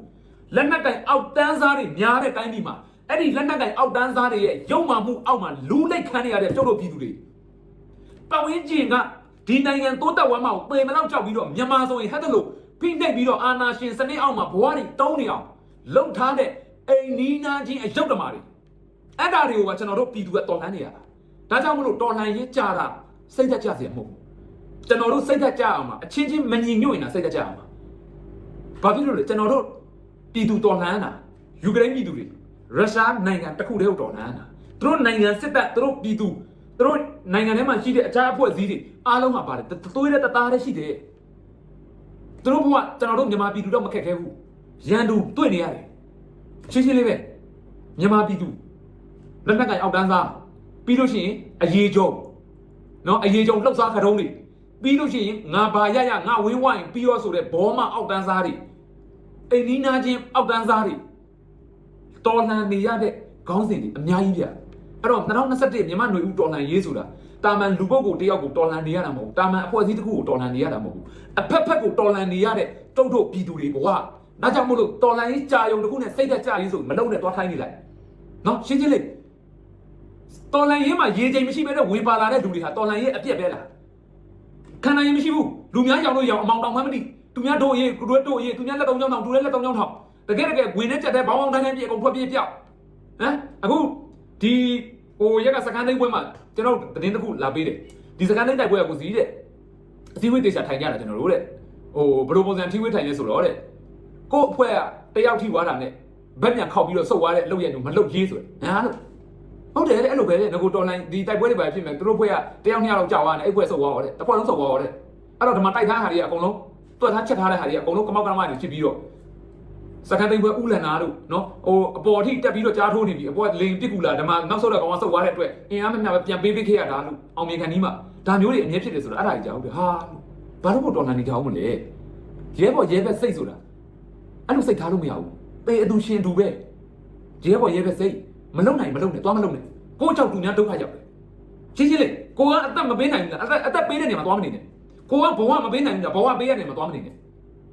လက်နက်ကင်အောက်တန်းစားတွေများတဲ့တိုင်းပြည်မှာအဲ့ဒီလက်နက်ကင်အောက်တန်းစားတွေရဲ့ရုံမှမှုအောက်မှာလူလိုက်ခန်းနေရတဲ့ကျုပ်တို့ပြည်သူတွေပတ်ဝန်းကျင်ကဒီနိုင်ငံတိုးတက်ဝမ်းမကိုပေမလောက်ကြောက်ပြီးတော့မြန်မာဆိုရင်ဟဲ့တယ်လို့ဖိနှိပ်ပြီးတော့အာဏာရှင်စနစ်အောက်မှာဘဝတွေတုံးနေအောင်လှုပ်ထားတဲ့အိမ်နီးနားချင်းအယုတ်တမာတွေအဲ့ဒါတွေကိုကကျွန်တော်တို့ပြည်သူကတော်လှန်နေရတာဒါကြောင့်မလို့တော်လှန်ရေးကြတာစိတ်သက်ကြစေမဟုတ်ဘူးကျွန်တော်တို့စိတ်သက်ကြအောင်မှာအချင်းချင်းမညီညွတ်ရင်စိတ်သက်ကြအောင်မှာဘာဖြစ်လို့လဲကျွန်တော်တို့ပြည်သူတော်လှန်တာယူကရိန်းပြည်သူတွေရုရှားနိုင်ငံတစ်ခုတည်းကိုတော်လှန်တာသူတို့နိုင်ငံစစ်တပ်သူတို့ပြည်သူသူတို့နိုင်ငံထဲမှာရှိတဲ့အခြားအဖွဲ့အစည်းတွေအားလုံးဟာပါတယ်သွေးတဲ့တသားတည်းရှိတယ်သူတို့ဘဝကျွန်တော်တို့မြန်မာပြည်သူတော့မခက်ခဲဘူးရန်သူတွေ့နေရတယ်ရှင်းရှင်းလေးပဲမြန်မာပြည်သူလက်နက်ကင်အောက်တန်းစားပြီးလို့ရှိရင်အရေးကြုံနော်အရေးကြုံလှုပ်ရှားခတုံးတွေပြီးလို့ရှိရင်ငါဘာရရငါဝင်းဝိုင်းပြီးတော့ဆိုတဲ့ဘောမအောက်တန်းစားတွေအိမ်နီးနားချင်းအောက်တန်းစားတွေတော်လှန်နေရတဲ့ခေါင်းစဉ်တွေအများကြီးပြအဲ့တော့2021မြန်မာຫນွေဦးတော်လှန်ရေးဆိုတာတာမန်လူပုဂ္ဂိုလ်တယောက်ကိုတော်လှန်နေရတာမဟုတ်ဘူးတာမန်အဖွဲ့အစည်းတစ်ခုကိုတော်လှန်နေရတာမဟုတ်ဘူးအဖက်ဖက်ကိုတော်လှန်နေရတဲ့တုတ်တို့ပြည်သူတွေဘဝဒါကြောင့်မို့လို့တော်လှန်ရေးကြာယုံတစ်ခုနဲ့စိတ်သက်ကြရေးဆိုမလုံးနဲ့တွားထိုင်းနေလိုက်နော်ရှင်းရှင်းလေးတော်လှန်ရေးမှာရေချိန်မရှိဘဲနဲ့ဝင်ပါလာတဲ့လူတွေဟာတော်လှန်ရေးအပြက်ပဲလားခံနိုင်ရင်မရှိဘူးလူများကြောင်လို့ရောင်အမောင်တောင်မှမသိသူများတို့ရေးတို့ရေးသူများလက်တုံးကြောင်းထောင်သူလည်းလက်တုံးကြောင်းထောင်တကယ်ဝင်နေကြတဲ့ဘောင်းဘောင်းတိုင်းတိုင်းပြေအကုန်ထွက်ပြေးပြောက်ဟမ်အခုဒီဟိုရက်ကစကန်သိန်းပွဲမှာကျွန်တော်သတင်းတစ်ခုလာပေးတယ်ဒီစကန်သိန်းတိုက်ပွဲကကိုစီးတဲ့အစည်းအဝေးတေချာထိုင်ကြတာကျွန်တော်တို့တဲ့ဟိုဘယ်လိုပုံစံအစည်းအဝေးထိုင်လဲဆိုတော့တဲ့ကို့အဖွဲ့ကတယောက်ထိသွားတာနဲ့ဗက်ပြန်ခောက်ပြီးတော့စုပ်သွားတဲ့လှုပ်ရက်တို့မလှုပ်ရေးဆိုတယ်ဟာလို့ဟုတ်တယ်တဲ့အဲ့လိုပဲတဲ့ငကိုတော်လိုင်းဒီတိုက်ပွဲတွေပဲဖြစ်မယ်သူတို့ဖွဲ့ကတယောက်နှစ်ယောက်လောက်ကြောက်သွားတယ်အဲ့ဖွဲ့စုပ်သွားတယ်တစ်ဖွဲ့လုံးစုပ်သွားတယ်အဲ့တော့ဒီမှာတိုက်ထားဟာတွေကအကုန်လုံးတွက်ထားချက်ထားတဲ့ဟာတွေကအကုန်လုံးကမောက်ကမတွေဖြစ်ပြီးတော့စကန်သိန်းပွဲဥလန်နာတို့နော်ဟိုအပေါ်ထိတက်ပြီးတော့ကြားထိုးနေပြီအပေါ်ကလိန်ပစ်ကူလာဒီမှာနောက်ဆုတ်တဲ့ကောင်ကစုပ်သွားတဲ့အတွက်အင်အားမမျှပဲပြန်ပေးခဲ့ရတာလို့အောင်မြင်ခံဒီမှာဒါမျိုးတွေအမြဲဖြစ်တယ်ဆိုတာအဲ့ဒါကြီးကြောက်တယ်ဟာဘာလို့တော်လှန်နေကြအောင်မလဲရဲဘော်ရဲဘက်စိတ်ဆိုတာအဲ့လိုစိတ်ထားလို့မရဘူးပေအတူရှင်တူပဲရဲဘော်ရဲဘက်စိတ်မလုံနိုင်သွားမလုံနဲ့ကိုကြောက်သူများဒုက္ခရောက်တယ်ရှင်းရှင်းလေးကိုကအသက်မပေးနိုင်ဘူးလားအသက်ပေးတဲ့နေရာမှာသွားမနေနဲ့ကိုကဘဝမပေးနိုင်ဘူးလားဘဝပေးရတဲ့နေရာမှာသွားမနေနဲ့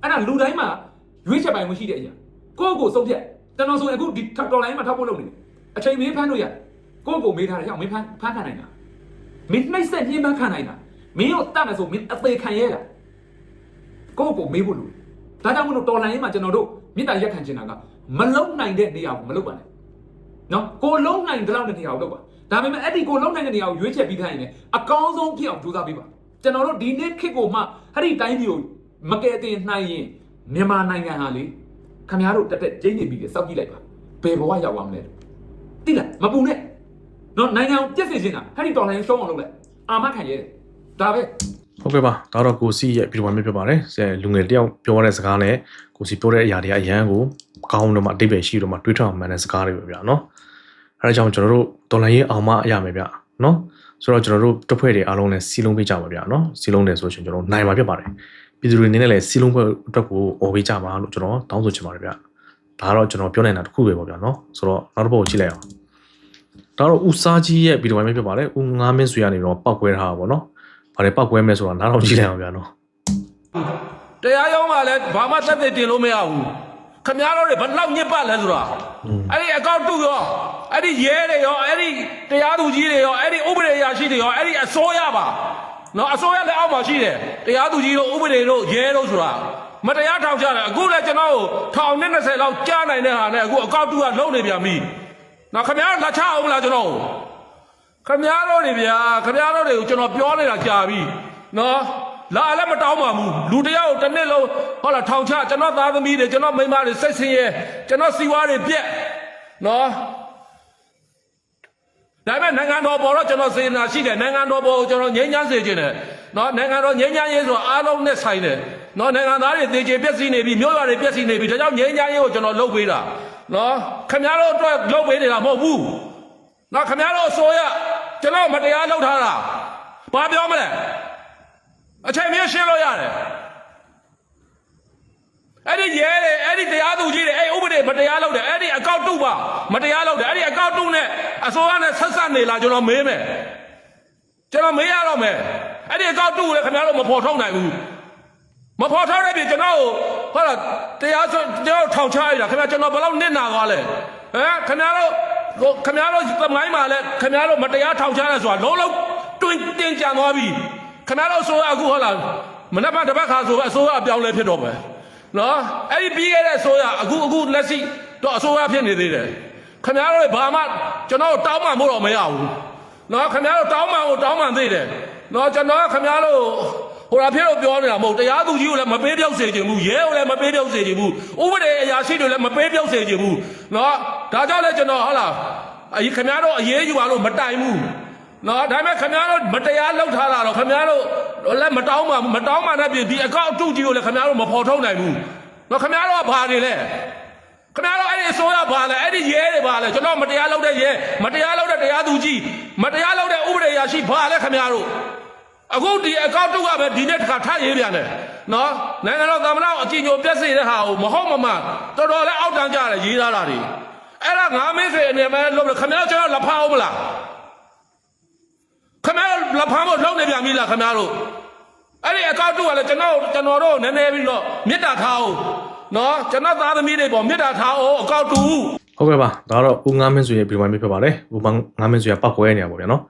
အဲ့ဒါလူတိုင်းမှာရွေးချက်ပိုင်မရှိတဲ့အရာကိုဆုံးဖြတ်ကျွန်တော်ဆိုအခုဒီတော်လိုင်းမှာထောက်ဖို့လုပ်နေတယ်အချိန်မင်းဖမ်းလို့ရတယ်ကိုမေးထားတယ်ရောက်မင်းဖမ်းခံနိုင်တာမင်းနှိမ့်ဆက်ပြင်းဖမ်းခံနိုင်တာမင်းကိုတတ်မယ်ဆိုမင်းအသေးခံရဲတာကိုမေးဖို့လို့ဒါကြောင့်မလို့တော်လိုင်းမှာကျွန်တော်တို့မြစ်တာရက်ခံချင်တာကမလုံနိုင်တဲ့နေရာကိုမလုံပါနဲ့နော်ကိုလုံနိုင်တဲ့လောက်တဲ့နေရာကိုလုပ်ပါဒါပေမဲ့အဲ့ဒီကိုလုံနိုင်တဲ့နေရာကိုရွေးချက်ပြီးထားရင်လည်းအကောင်းဆုံးဖြစ်အောင်ကြိုးစားပေးပါကျွန်တော်တို့ဒီနေ့ခေတ်ကိုမှအဲ့ဒီတိုင်းပြည်ကိုမကယ်တင်နိုင်ရင်မြန်မာနိုင်ငံဟာလေခင်ဗျားတို့တက်ကျင်းနေပြီစောက်ကြည့်လိုက်ပါဘယ်ဘဝရောက်သွားမလဲတိလားမပူနဲ့နော်နိုင်ငံကိုပြည့်စည်ခြင်းတာအဲ့ဒီတော်လိုင်းရှုံးအောင်လုပ်လိုက်အာမခံရဲတယ်ဒါပဲဟုတ်ကဲ့ပါဒါတော့ကိုစီရဲ့ဗီဒီယိုမျိုးဖြစ်ပါတယ်လူငယ်တယောက်ပြောတဲ့စကားနဲ့ကိုစီပြောတဲ့အရာတွေအရန်ကိုကောင်းတော့မှအတိတ်ပဲရှိတော့မှတွေးထောင်မှန်တဲ့စကားတွေပဲဗျာနော်အဲဒါကြောင့်ကျွန်တော်တို့တော်လိုင်းရေးအောင်မအရမယ်ဗျာနော်ဆိုတော့ကျွန်တော်တို့တစ်ဖွဲ့တွေအားလုံးနဲ့စီလုံးပေးကြပါဗျာနော်စီလုံးတယ်ဆိုရှင်ကျွန်တော်နိုင်မှာဖြစ်ပါတယ်ပြည်သူတွေအနေနဲ့လည်းစီလုံးဖွဲ့အတွက်ကိုអော်ပေးကြပါလို့ကျွန်တော်တောင်းဆိုချင်ပါတယ်ဗျာဒါတော့ကျွန်တော်ပြောနိုင်တာတစ်ခုပဲပေါ့ဗျာနော်ဆိုတော့နောက်တစ်ပုတ်ကိုကြည့်လိုက်အောင်ဒါတော့ဦးစားကြီးရဲ့ဗီဒီယိုမျိုးဖြစ်ပါတယ်ဦးငါးမင်းဆွေကနေတော့ပောက်ကွဲထားတာပေါ့နော်ဘာလဲပောက်ကွဲမဲဆိုတာနားတော့ကြည့်လိုက်အောင်ဗျာနော်တရားရုံးကလည်းဘာမှသက်သေတင်လို့မရဘူးခမားတို့တွေဘလောက်ညစ်ပတ်လဲဆိုတာအဲ့ဒီအကောင့်တုရောအဲ့ဒီရဲတွေရောအဲ့ဒီတရားသူကြီးတွေရောအဲ့ဒီဥပဒေအရာရှိတွေရောအဲ့ဒီအစိုးရပါနော်အစိုးရလည်းအောက်မှာရှိတယ်တရားသူကြီးတို့ဥပဒေတို့ရဲတို့ဆိုတာမတရားထောင်ချတယ်အခုလည်းကျွန်တော်ထောင်နဲ့20လောက်ကြားနိုင်တဲ့ဟာနဲ့အခုအကောင့်တုကလုံနေပြန်ပြီနော်ခမားလက်ချအောင်မလားကျွန်တော်ခမားတို့တွေဗျာခမားတို့တွေကိုကျွန်တော်ပြောနေတာကြာပြီနော်လာလည်းမတောင်းပါဘူးလူတယောက်တစ်နှစ်လုံးဟုတ်လားထောင်ချကျွန်တော်သားသမီးတွေကျွန်တော်မိန်းမတွေစိတ်ဆင်းရဲကျွန်တော်စီဝါတွေပြက်နော်ဒါပေမဲ့နိုင်ငံတော်ပေါ်တော့ကျွန်တော်စေနာရှိတယ်နိုင်ငံတော်ပေါ်ကိုကျွန်တော်ငြိမ်းချမ်းစေခြင်းတယ်နော်နိုင်ငံတော်ငြိမ်းချမ်းရေးဆိုအားလုံးနဲ့ဆိုင်တယ်နော်နိုင်ငံသားတွေသေချေပျက်စီးနေပြီမြို့ရွာတွေပျက်စီးနေပြီဒါကြောင့်ငြိမ်းချမ်းရေးကိုကျွန်တော်လုပ်ပေးတာနော်ခင်ဗျားတို့အတွက်လုပ်ပေးနေတာမဟုတ်ဘူးနော်ခင်ဗျားတို့အစိုးရကျွန်တော်မတရားလုပ်ထားတာဘာပြောမလဲအချိန်မြင့်ရှင်းလို့ရတယ် အဲ့ဒီရဲတွေအဲ့ဒီတရားသူကြီးတွေအဲ့ဥပဒေမတရားလုပ်တယ်အဲ့ဒီအကောက်တုပါမတရားလုပ်တယ်အဲ့ဒီအကောက်တုနဲ့အစိုးရနဲ့ဆက်ဆက်နေလားကျွန်တော်မေးမယ်ကျွန်တော်မေးရတော့မယ်အဲ့ဒီအကောက်တုကိုလည်းခင်ဗျားတို့မဖော်ထုတ်နိုင်ဘူးမဖော်ထုတ်တဲ့ပြင်ကျွန်တော်ဟုတ်လားတရားထောင်ချရတာခင်ဗျာကျွန်တော်ဘယ်လောက်နစ်နာသွားလဲဟမ်ခင်ဗျားတို့သမိုင်းမှာလည်းခင်ဗျားတို့မတရားထောင်ချရဲဆိုတာလုံးလုံးတွင်တင်ကြံသွားပြီခင်ဗျားတို့ဆိုအခုဟုတ်လားမနေ့ကတပတ်ခါဆိုအစိုးရအပြောင်းလဲဖြစ်တော့မယ်နော်အဲ့ဒီပြီးခဲ့တဲ့ဆိုရအခုလက်ရှိတော့အစိုးရဖြစ်နေသေးတယ်ခင်ဗျားတို့ဘာမှကျွန်တော်တောင်းပန်ဖို့တော့မရဘူးနော်ခင်ဗျားတို့တောင်းပန်သေးတယ်နော်ကျွန်တော်ခင်ဗျားတို့ဟိုလာဖြစ်လို့ပြောနေတာမဟုတ်တရားသူကြီးကိုလည်းမပေးပြောက်စေချင်ဘူးရဲကိုလည်းမပေးပြောက်စေချင်ဘူးဥပဒေအရာရှိတွေလည်းမပေးပြောက်စေချင်ဘူးနော်ဒါကြောင့်လည်းကျွန်တော်ဟုတ်လားခင်ဗျားတို့အရေးယူပါလို့မတိုင်ဘူးနော်ဒါပေမဲ့ခင်ဗျားတို့မတရားလုပ်ထားတာတော့ခင်ဗျားတို့လည်းမတောင်းပါနဲ့ပြင်ဒီအကောက်အတုကြီးကိုလည်းခင်ဗျားတို့မဖော်ထုတ်နိုင်ဘူးနော်ခင်ဗျားတို့ကဘာနေလဲခင်ဗျားတို့အဲ့ဒီအစိုးရဘာလဲအဲ့ဒီရဲတွေဘာလဲကျွန်တော်မတရားလုပ်တဲ့ရဲမတရားလုပ်တဲ့တရားသူကြီးမတရားလုပ်တဲ့ဥပဒေအရာရှိဘာလဲခင်ဗျားတို့အခုဒီအကောက်တုကပဲဒီနေ့တစ်ခါထပ်ရေးပြန်တယ်နော်နိုင်ငံတော်သမ္မတအကြည်ညိုပြည့်စုံတဲ့ဟာကိုမဟုတ်မမှန်တော်တော်လည်းအောက်တန်းကြတယ်ရေးသားတာတွေအဲ့ဒါငါမင်းစေအနေနဲ့လုပ်လို့ခင်ဗျားကျွန်တော်လက်ဖမ်းအောင်မလားခင်ဗျားလက်ဖမ်းဖို့လုပ်နေပြန်ပြီလားခင်ဗျားတို့အဲ့ဒီအကောက်တုကလည်းကျွန်တော်တို့နည်းနည်းပြီးတော့မေတ္တာထားအောင်နော်ကျွန်တော်သားသမီးတွေပေါ်မေတ္တာထားအောင်အကောက်တုဟုတ်ကဲ့ပါဒါတော့ဦးငါမင်းဆိုရဲ့ဗီဒီယိုမိုင်းဖြစ်ပါတယ်ဦးငါမင်းဆိုရဲ့ပောက်ကွဲနေရပါဗျာနော်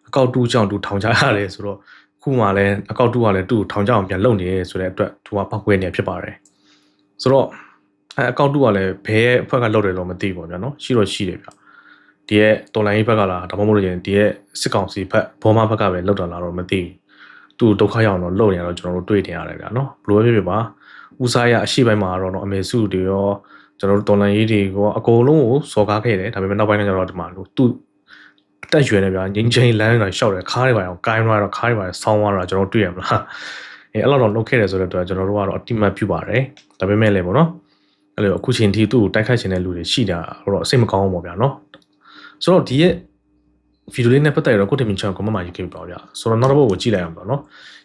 အကောက်တူကြောင့်သူထောင်ချရတယ်ဆိုတော့ခုမှလည်းအကောက်တူကလည်းသူ့ထောင်ချအောင်ပြန်လုပ်နေရဲဆိုတဲ့အတွက်သူကပောက်ကွဲနေဖြစ်ပါတယ်ဆိုတော့အကောက်တူကလည်းဘယ်အဖွဲ့ကလုပ်တယ်တော့မသိဘူးဗျာနော်ရှိတော့ရှိတယ်ဗျာဒီရဲ့တော်လိုင်းဘက်ကလားဒါမှမဟုတ်ရင်ဒီရဲ့စစ်ကောင်စီဘက်ဘောမဘက်ကပဲလောက်တာလားတော့မသိဘူးသူဒုက္ခရောက်တော့လုပ်နေရတော့ကျွန်တော်တို့တွေ့နေရတယ်ဗျာနော်ဘလို့ဖြစ်ဖြစ်ပါဦးစားရအရှိပိုင်းမှာတော့အမေစုတွေရောကျွန်တော်တို့တော်လိုင်းရေးတွေရောအကုန်လုံးကိုစော်ကားခဲ့တယ်ဒါပေမဲ့နောက်ပိုင်းကျတော့ဒီမှာလို့သူတက်ရွယ်နေဗျာငင်းချင်းလမ်းတော့ရှောက်တယ်ခါးတွေပါအောင်ကိုင်းသွားတော့ခါးတွေပါဆောင်းသွားတော့ကျွန်တော်တွေ့ရမလားအဲ့လောက်တော့လုပ်ခဲ့တယ်ဆိုတော့ကျွန်တော်တို့ကတော့အတိမတ်ပြုပါတယ်ဒါပေမဲ့လည်းပေါ့နော်အဲ့လိုအခုချိန်ထိသူ့ကိုတိုက်ခိုက်ခြင်းတဲ့လူတွေရှိတာတော့အစိတ်မကောင်းဘူးပေါ့ဗျာနော်ဆိုတော့ဒီရဲ့ဗီဒီယိုလေးနဲ့ပတ်သက်ရတော့ကိုတင်မြင့်ချန်ကမ္ဘာမှာရေးခဲ့ပါဗျာဆိုတော့နောက်တစ်ပုဒ်ကိုကြည့်လိုက်အောင်ပေါ့နော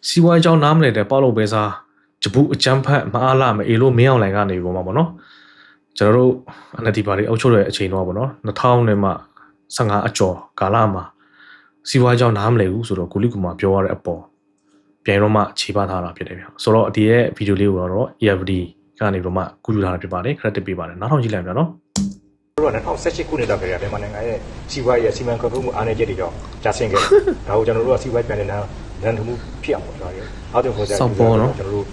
်စီဝိုင်းအကြောင်းနားမလည်တဲ့ပေါက်လို့ပဲစားဂျပူအချမ်းဖတ်မအားလာမအေလို့မင်းအောင်လိုင်ကနေပေါ့မှာပေါ့နော်ကျွန်တော်တို့အနတီပါလေးအုပ်ချုပ်တဲ့အချိန်တော့ပေါ့နော်2000နဲ့မှ15အကျော်ကာလမှာစီဝါကြောင့်နားမလဲဘူးဆိုတော့ကိုလိကူမာပြောရတဲ့အပေါ်ပြန်တော့မှခြေပထားတာဖြစ်တယ်ဗျဆိုတော့ဒီရဲ့ဗီဒီယိုလေးကိုတော့ EFD ကနေတော့မှကူးယူထားတာဖြစ်ပါတယ် credit ပေးပါတယ်နောက်ထောင်ကြည့်လိုက်ဗျာနော်တို့က2018ခုနှစ်လောက်ကတည်းကမြန်မာနိုင်ငံရဲ့စီးပွားရေးစီမံခန့်ခွဲမှုအားနည်းချက်တွေကြောင့်ကျဆင်းခဲ့တယ်ဒါကိုကျွန်တော်တို့ကစီးပွားရေးပြန်လည်လမ်းထမှုဖြစ်အောင်ပြောရတယ်အောက်တင်ပေါ်ကြကျွန်တော်တို့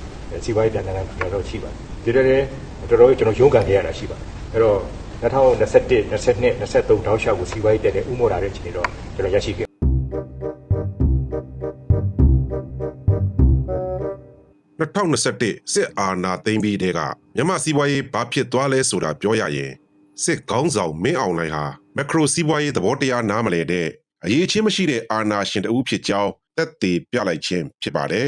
စီးပွားရေးပြန်လည်ကျွန်တော်တို့ရှိပါတယ်ဒီတည်းတော်တော်ကျွန်တော်ရုန်းကန်ခဲ့ရတာရှိပါတယ်အဲ့တော့2021 22 23တောက်လျှောက်ကိုစီးပွားရေးတက်တဲ့ဥမော်လာတဲ့အခြေအနေတော့ကျွန်တော်ရရှိခဲ့2021စစ်အာဏာသိမ်းပြီးတဲ့ကမြန်မာစီးပွားရေးဘာဖြစ်သွားလဲဆိုတာပြောရရင်စစ်ခေါင်းဆောင်မင်းအောင်လှိုင်ဟာမက်ခရိုစီးပွားရေးသဘောတရားနားမလည်တဲ့အရေးချင်းမရှိတဲ့အာဏာရှင်တဦးဖြစ်ကြောင်းသက်သေပြလိုက်ခြင်းဖြစ်ပါတယ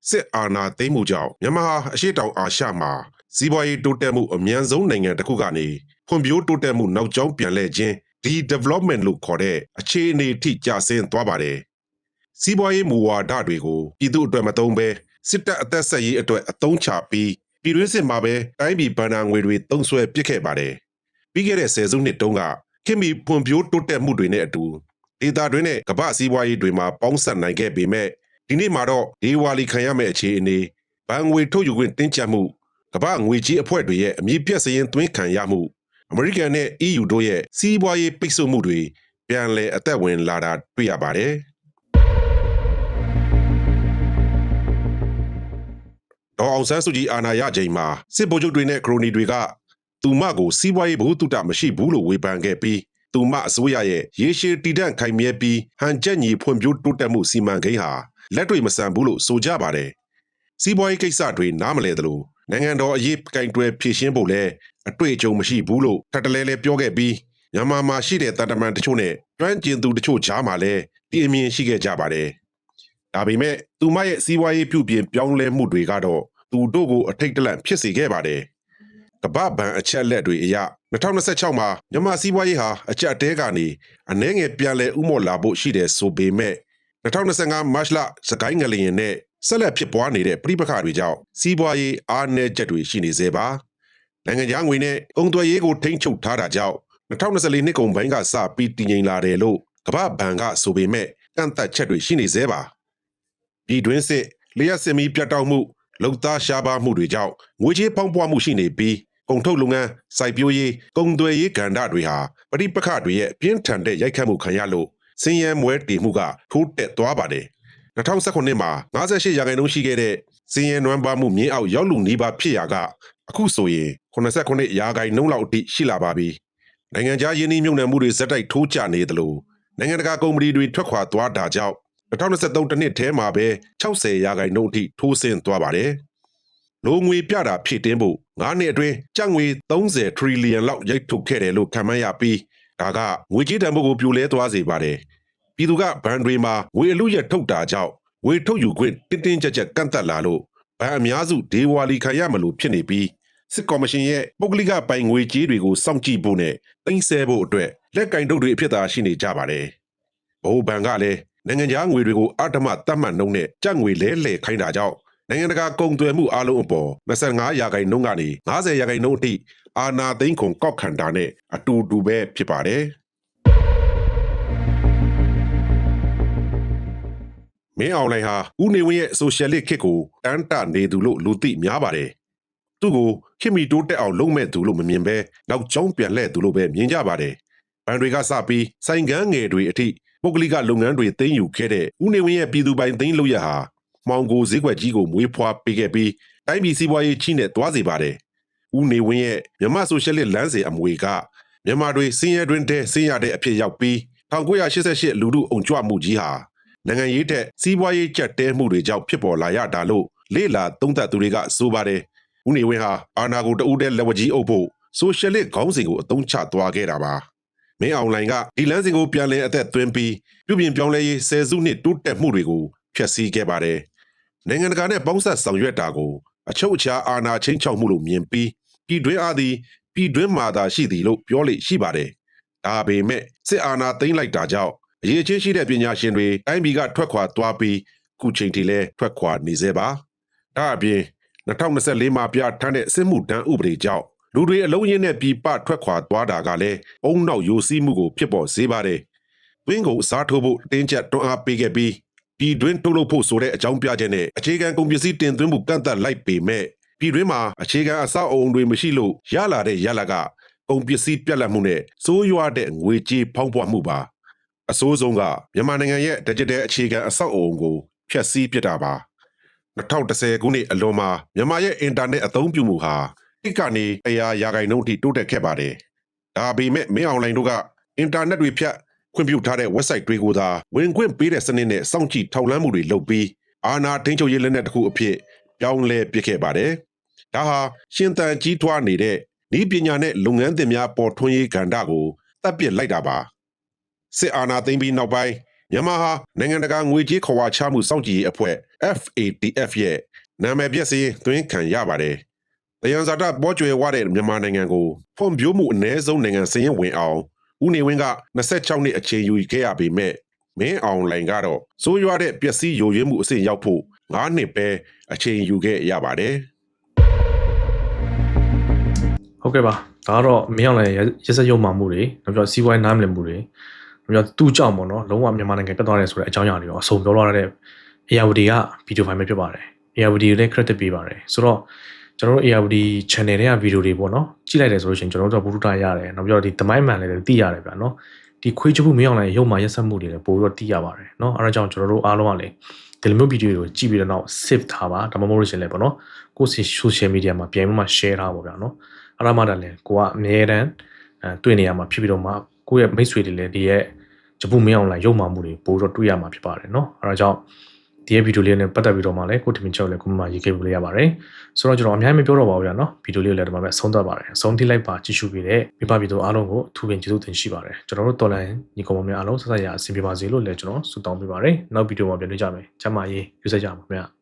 ်စစ်အာဏာသိမ်းမှုကြောင့်မြန်မာအရှေ့တောင်အာရှမှာစီးပွားရေးတိုးတက်မှုအများဆုံးနိုင်ငံတစ်ခုကနေဖွံ့ဖြိုးတိုးတက်မှုနောက်ကျောင်းပြန်လှည့်ခြင်း development လို့ခေါ်တဲ့အခြေအနေထိကျဆင်းသွားပါတယ်။စီးပွားရေးမူဝါဒတွေကိုပြည်သူ့အတွက်မသုံးဘဲစစ်တပ်အသက်ဆက်ရေးအတွက်အသုံးချပြီးပြည်တွင်းစစ်မှာပဲတိုင်းပြည်ဗန်နာငွေတွေသုံးစွဲပစ်ခဲ့ပါတယ်။ပြီးခဲ့တဲ့ဆယ်စုနှစ်တုန်းကခင်မီဖွံ့ဖြိုးတိုးတက်မှုတွေနဲ့အတူဒေသတွင်းနဲ့ကမ္ဘာစီးပွားရေးတွေမှာပေါင်းစပ်နိုင်ခဲ့ပေမဲ့ဒီနေ့မှာတော့ဒေဝါလီခံရမယ့်အခြေအနေဘဏ်ငွေထုတ်ယူခွင့်တင်းကျပ်မှုကမ္ဘာငွေကြေးအဖွဲ့တွေရဲ့အမြင့်ပြည့်စည်ရင်သွင်းခံရမှုအမေရိကန်နဲ့ EU တို့ရဲ့စီးပွားရေးပိတ်ဆို့မှုတွေပြန်လည်အသက်ဝင်လာတာတွေ့ရပါတယ်ဒေါ်အောင်ဆန်းစုကြည်အာဏာရချိန်မှာစစ်ဗိုလ်ချုပ်တွေနဲ့ခရိုနီတွေကသူမကိုစီးပွားရေးဘုသူတမရှိဘူးလို့ဝေဖန်ခဲ့ပြီးသူမအစိုးရရဲ့ရေရှည်တည်တံ့ခိုင်မြဲပြီးဟန်ချက်ညီဖွံ့ဖြိုးတိုးတက်မှုစီမံကိန်းဟာလက်တွေ့မဆန်ဘူးလို့ဆိုကြပါတယ်စီးပွားရေးကိစ္စတွေနားမလည်သလိုနိုင်ငံတော်အရေးကင်တွယ်ဖြည့်ရှင်းဖို့လည်းအတွေ့အကြုံမရှိဘူးလို့ထပ်တလဲလဲပြောခဲ့ပြီးမြန်မာမှာရှိတဲ့တန်တမန်တချို့နဲ့တွန်းကျင်သူတချို့ကြားမှာလည်းတည်အမြင်ရှိခဲ့ကြပါတယ်ဒါပေမဲ့သူမရဲ့စီးပွားရေးပြုပြင်ပြောင်းလဲမှုတွေကတော့သူတို့ကိုအထိတ်တလန့်ဖြစ်စေခဲ့ပါတယ်ကမ္ဘာ့ဘဏ်အချက်လက်တွေအရ2026မှာမြန်မာစီးပွားရေးဟာအကျပ်တဲကနေအနည်းငယ်ပြန်လည်ဥမော်လာဖို့ရှိတယ်ဆိုပေမဲ့ 2025မတ်လစကိုင်းငလျင်နဲ့ဆက်လက်ဖြစ်ပွားနေတဲ့ပြိပခါတွေကြောင့်စီးပွားရေးအားနည်းချက်တွေရှိနေသေးပါနိုင်ငံခြားငွေနဲ့ကုန်သွယ်ရေးကိုထိန်းချုပ်ထားတာကြောင့်2024နှစ်ကုန်ပိုင်းကစပြီးတည်ငြိမ်လာတယ်လို့ကမ္ဘာ့ဘဏ်ကဆိုပေမဲ့ကန့်သတ်ချက်တွေရှိနေသေးပါပြည်တွင်းစစ်လျှက်စစ်မီးပြတ်တောက်မှုလုံသားရှားပါမှုတွေကြောင့်ငွေကြေးပေါင်းပွားမှုရှိနေပြီးကုန်ထုတ်လုပ်ငန်းစိုက်ပျိုးရေးကုန်သွယ်ရေးကဏ္ဍတွေဟာပဋိပက္ခတွေရဲ့ပြင်းထန်တဲ့ရိုက်ခတ်မှုခံရလို့စင်ရဲမွဲတည်မှုကထိုးတက်သွားပါတယ်2019မှာ58%ရှိခဲ့တဲ့စင်ရဲနွမ်းပါမှုမြင်းအောက်ရောက်လူနီးပါးဖြစ်ရာကအခုဆိုရင်89%လောက်အထိရှိလာပါပြီနိုင်ငံခြားယင်းနှိမ့်မြုပ်နှံမှုတွေဇက်တိုက်ထိုးကျနေသလိုနိုင်ငံတကာကုမ္ပဏီတွေထွက်ခွာသွားတာကြောင့်2023တနှစ်ထဲမှာပဲ60%အထိထိုးဆင်းသွားပါတယ်လိုငွေပြတာဖြည့်တင်းဖို့9နှစ်အတွင်းကျပ်ငွေ30 trillion လောက်ရိုက်ထုတ်ခဲ့တယ်လို့ခန့်မှန်းရပြီးဒါကငွေကြေးတန်ဖိုးကိုပြိုလဲသွားစေပါတယ်ပြည်သူကဘဏ်တွေမှာငွေအလူရက်ထုတ်တာကြောင့်ငွေထုတ်ယူခွင့်တင်းတင်းကြပ်ကြပ်ကန့်သတ်လာလို့ဘဏ်အများစုဒေဝါလီခံရမလို့ဖြစ်နေပြီးစစ်ကော်မရှင်ရဲ့ပုဂ္ဂလိကပိုင်ငွေကြေးတွေကိုစောင့်ကြည့်ဖို့နဲ့သိမ်းဆည်းဖို့အတွက်လက်ကင်တုတ်တွေအဖြစ်သာရှိနေကြပါတယ်ဘိုးဘဏ်ကလည်းနိုင်ငံခြားငွေတွေကိုအဓမ္မတတ်မှတ်နှုန်းနဲ့ကျပ်ငွေလဲလှယ်ခိုင်းတာကြောင့်နိုင်ငံတကာကုန်သွယ်မှုအလုံးအပေါ်25%ကနေ50%အထိအာဏာသိမ်းခွန်ကောက်ခံတာနဲ့အတူတူပဲဖြစ်ပါတယ်မင်းအောင်လှိုင်ဟာဦးနေဝင်းရဲ့ဆိုရှယ်လစ်ခေတ်ကိုတန်းတနေသူလို့လူသိများပါတယ်သူ့ကိုခင်မီတိုးတက်အောင်လုပ်မဲ့သူလို့မမြင်ပဲနောက်ကျောင်းပြန်လှည့်သူလို့ပဲမြင်ကြပါတယ်ဘဏ်တွေကစပြီးဆိုင်ကန်းငယ်တွေအထိပုဂ္ဂလိကလုပ်ငန်းတွေသိမ်းယူခဲ့တဲ့ဦးနေဝင်းရဲ့ပြည်သူပိုင်သိမ်းလို့ရဟာမှောင်ကိုဈေးကွက်ကြီးကိုမွေးဖွားပေးခဲ့ပြီးတိုင်းပြည်စီးပွားရေးချိနဲ့သွားစေပါတယ်ဦးနေဝင်းရဲ့မြန်မာဆိုရှယ်လစ်လမ်းစဉ်အမွေကမြန်မာတွေစင်ရဲတွင်တဲ့ဆင်းရတဲ့အဖြစ်ရောက်ပြီး1988လူထုအုံကြွမှုကြီးဟာနိုင်ငံရေးထက်စီးပွားရေးကျပ်တဲမှုတွေကြောင့်ဖြစ်ပေါ်လာရတာလို့လေ့လာသုံးသပ်သူတွေကဆိုပါတယ်ဦးနေဝင်းဟာအာဏာကိုတဦးတည်းလက်ဝါးကြီးအုပ်ဖို့ဆိုရှယ်လစ်ခေါင်းစဉ်ကိုအသုံးချသွားခဲ့တာပါမင်းအောင်လှိုင်ကဒီလမ်းစဉ်ကိုပြန်လည်အသက်သွင်းပြီးပြုပြင်ပြောင်းလဲရေးဆယ်စုနှစ်တိုးတက်မှုတွေကိုဖျက်ဆီးခဲ့ပါတယ်နိုင်ငံတကာနဲ့ပေါင်းစပ်ဆောင်ရွက်တာကိုအချုပ်အခြာအာဏာချင်းချောက်မှုလို့မြင်ပြီးပြည်တွင်းအားသည်ပြည်တွင်းမှာသာရှိသည်လို့ပြောလို့ရှိပါတယ်ဒါပေမဲ့စစ်အာဏာသိမ်းလိုက်တာကြောင့်အရေးချင်းရှိတဲ့ပညာရှင်တွေတိုင်းပြည်ကထွက်ခွာသွားပြီးခုချိန်ထိလည်းထွက်ခွာနေသေးပါဒါအပြင်2024မှာပြဋ္ဌာန်းတဲ့စစ်မှုထမ်းဥပဒေကြောင့်လူတွေအလုံးရင်းနဲ့ပြည်ပထွက်ခွာသွားတာကလည်းအုံနောက်ယိုစီးမှုကိုဖြစ်ပေါ်စေပါတယ်။တွင်းကိုစားထိုးဖို့တင်းကျပ်တွန်းအားပေးခဲ့ပြီးပြည်တွင်းထုတ်လုပ်ဖို့ဆိုတဲ့အကြောင်းပြချက်နဲ့အခြေခံကုန်ပစ္စည်းတင်သွင်းမှုကန့်သတ်လိုက်ပေမဲ့ပြည်တွင်းမှာအခြေခံအဆောက်အအုံတွေမရှိလို့ရလာတဲ့ရလကကုန်ပစ္စည်းပြတ်လတ်မှုနဲ့စိုးရွားတဲ့ငွေကြေးဖောင်းပွားမှုပါအဆိုးဆုံးကမြန်မာနိုင်ငံရဲ့ digital အခြေခံအဆောက်အအုံကိုဖျက်ဆီးပစ်တာပါ2010ခုနှစ်အလွန်မှာမြန်မာရဲ့အင်တာနက်အသုံးပြုမှုဟာတိကနေ100%ထိတိုးတက်ခဲ့ပါတယ်ဒါပေမဲ့မင်းအောင်လှိုင်တို့ကအင်တာနက်တွေဖြတ်ခွင့်ပြုထားတဲ့ website တွေကိုသာဝင်ခွင့်ပေးတဲ့စနစ်နဲ့စောင့်ကြည့်ထောက်လှမ်းမှုတွေလုပ်ပြီးအာဏာထိန်းချုပ်ရေးလက်နက်တစ်ခုအဖြစ်ပြောင်းလဲပစ်ခဲ့ပါတယ်ဒါဟာရှင်သန်ကြီးထွားနေတဲ့ဤပညာနဲ့လုပ်ငန်းသင်များပေါ်ထွန်းရေးကဏ္ဍကိုတပ်ပစ်လိုက်တာပါစစ်အာဏာသိမ်းပြီးနောက်ပိုင်းမြန်မာဟာနိုင်ငံတကာငွေကြေးခွာချမှုစောင့်ကြည့်ရေးအဖွဲ့ FATF ရဲ့နာမည်ပြည့်စည်သွင်းခံရပါတယ်။တရားစတာပေါ်ကျွယ်ဝတဲ့မြန်မာနိုင်ငံကိုဖွံ့ဖြိုးမှုအ ਨੇ ဆုံးနိုင်ငံစရင်ဝင်အောင်ဦးနေဝင်းက26နှစ်အချိန်ယူခဲ့ရပေမဲ့မင်းအောင်လှိုင်ကတော့စိုးရွားတဲ့ပျက်စီးယိုယွင်းမှုအဆင့်ရောက်ဖို့9နှစ်ပဲအချိန်ယူခဲ့ရပါတယ်။ဟုတ်ကဲ့ပါဒါကတော့မင်းအောင်လှိုင်ရက်စက်ရုံမှမှုတွေနောက်ပြီးစီးပွားရေးနားမလည်မှုတွေနောက်ပြီးသူ့ကြောင့်ပေါ့နော်လုံးဝမြန်မာနိုင်ငံပြတ်သွားတယ်ဆိုတဲ့အကြောင်းအရာတွေရောအဆုံးပြောလာတဲ့ ARD ကဗီဒီယိုဖိုင်ပဲဖြစ်ပါတယ် ARD ကိုလည်း credit ပေးပါတယ်ဆိုတော့ကျွန်တော်တို့ ARD channel တွေကဗီဒီယိုတွေပေါ့နော်ကြည့်လိုက်တယ်ဆိုလို့ရှိရင်ကျွန်တော်တို့ကဘုဒ္ဓတာရတယ်နောက်ပြီးတော့ဒီသမိုင်းမှန်လည်းသိရတယ်ဗျာနော်ဒီခွေးချမှုမင်းအောင်လှိုင်ရုပ်မှရက်စက်မှုတွေလည်းပို့ပြီးတော့သိရပါတယ်နော်အဲဒါကြောင့်ကျွန်တော်တို့အားလုံးကလည်းဒီလိုမျိုးဗီဒီယိုတွေကိုကြည့်ပြီးတော့ save ထားပါဒါမှမဟုတ်လို့ရှိရင်လည်းပေါ့နော်ကိုယ့် social media မှာပြန်ပြီးမှ share ထားပါဗျာနော်အဲ့ဒါမှလည်းကိုကအမြဲတမ်းတွေ့နေရမှာဖြစ်ပြီးတော့မှကိုယ့်ရဲ့မိတ်ဆွေတွေလည်းဒီရဲ့ဂျပူမင်းအောင်လှိုင်ရုပ်မှမှုတွေပို့ပြီးတော့တွေ့ရမှာဖြစ်ပါတယ်နော်အဲဒါကြောင့်ဒီရဲ့ဗီဒီယိုလေးနဲ့ပတ်သက်ပြီးတော့မှလည်းကိုထမင်းချောက်လည်းကိုမှရေးခဲ့လို့ရပါတယ်ဆိုတော့ကျွန်တော်အများကြီးမပြောတော့ပါဘူးဗျာနော်ဗီဒီယိုလေးလည်းဒီမှာပဲဆုံးသတ်ပါတယ်ဆုံးထိလိုက်ပါကြည့်ရှုပေးတဲ့မိဘပြည်သူအားလုံးကိုအထူးပင်ကျေးဇူးတင်ရှိပါတယ်ကျွန်တော်တို့တော်လိုင်းညီကောင်မများအားလုံးဆက်ဆက်ရအဆင်ပြေပါစေလို့လည်းကျွန်တော်ဆုတောင်းပေးပါတယ်နောက်ဗီဒီယိုမှာပြန်တွေ့ကြမယ်ကျမ်းမာရေးယူဆကြပါခင်ဗျာ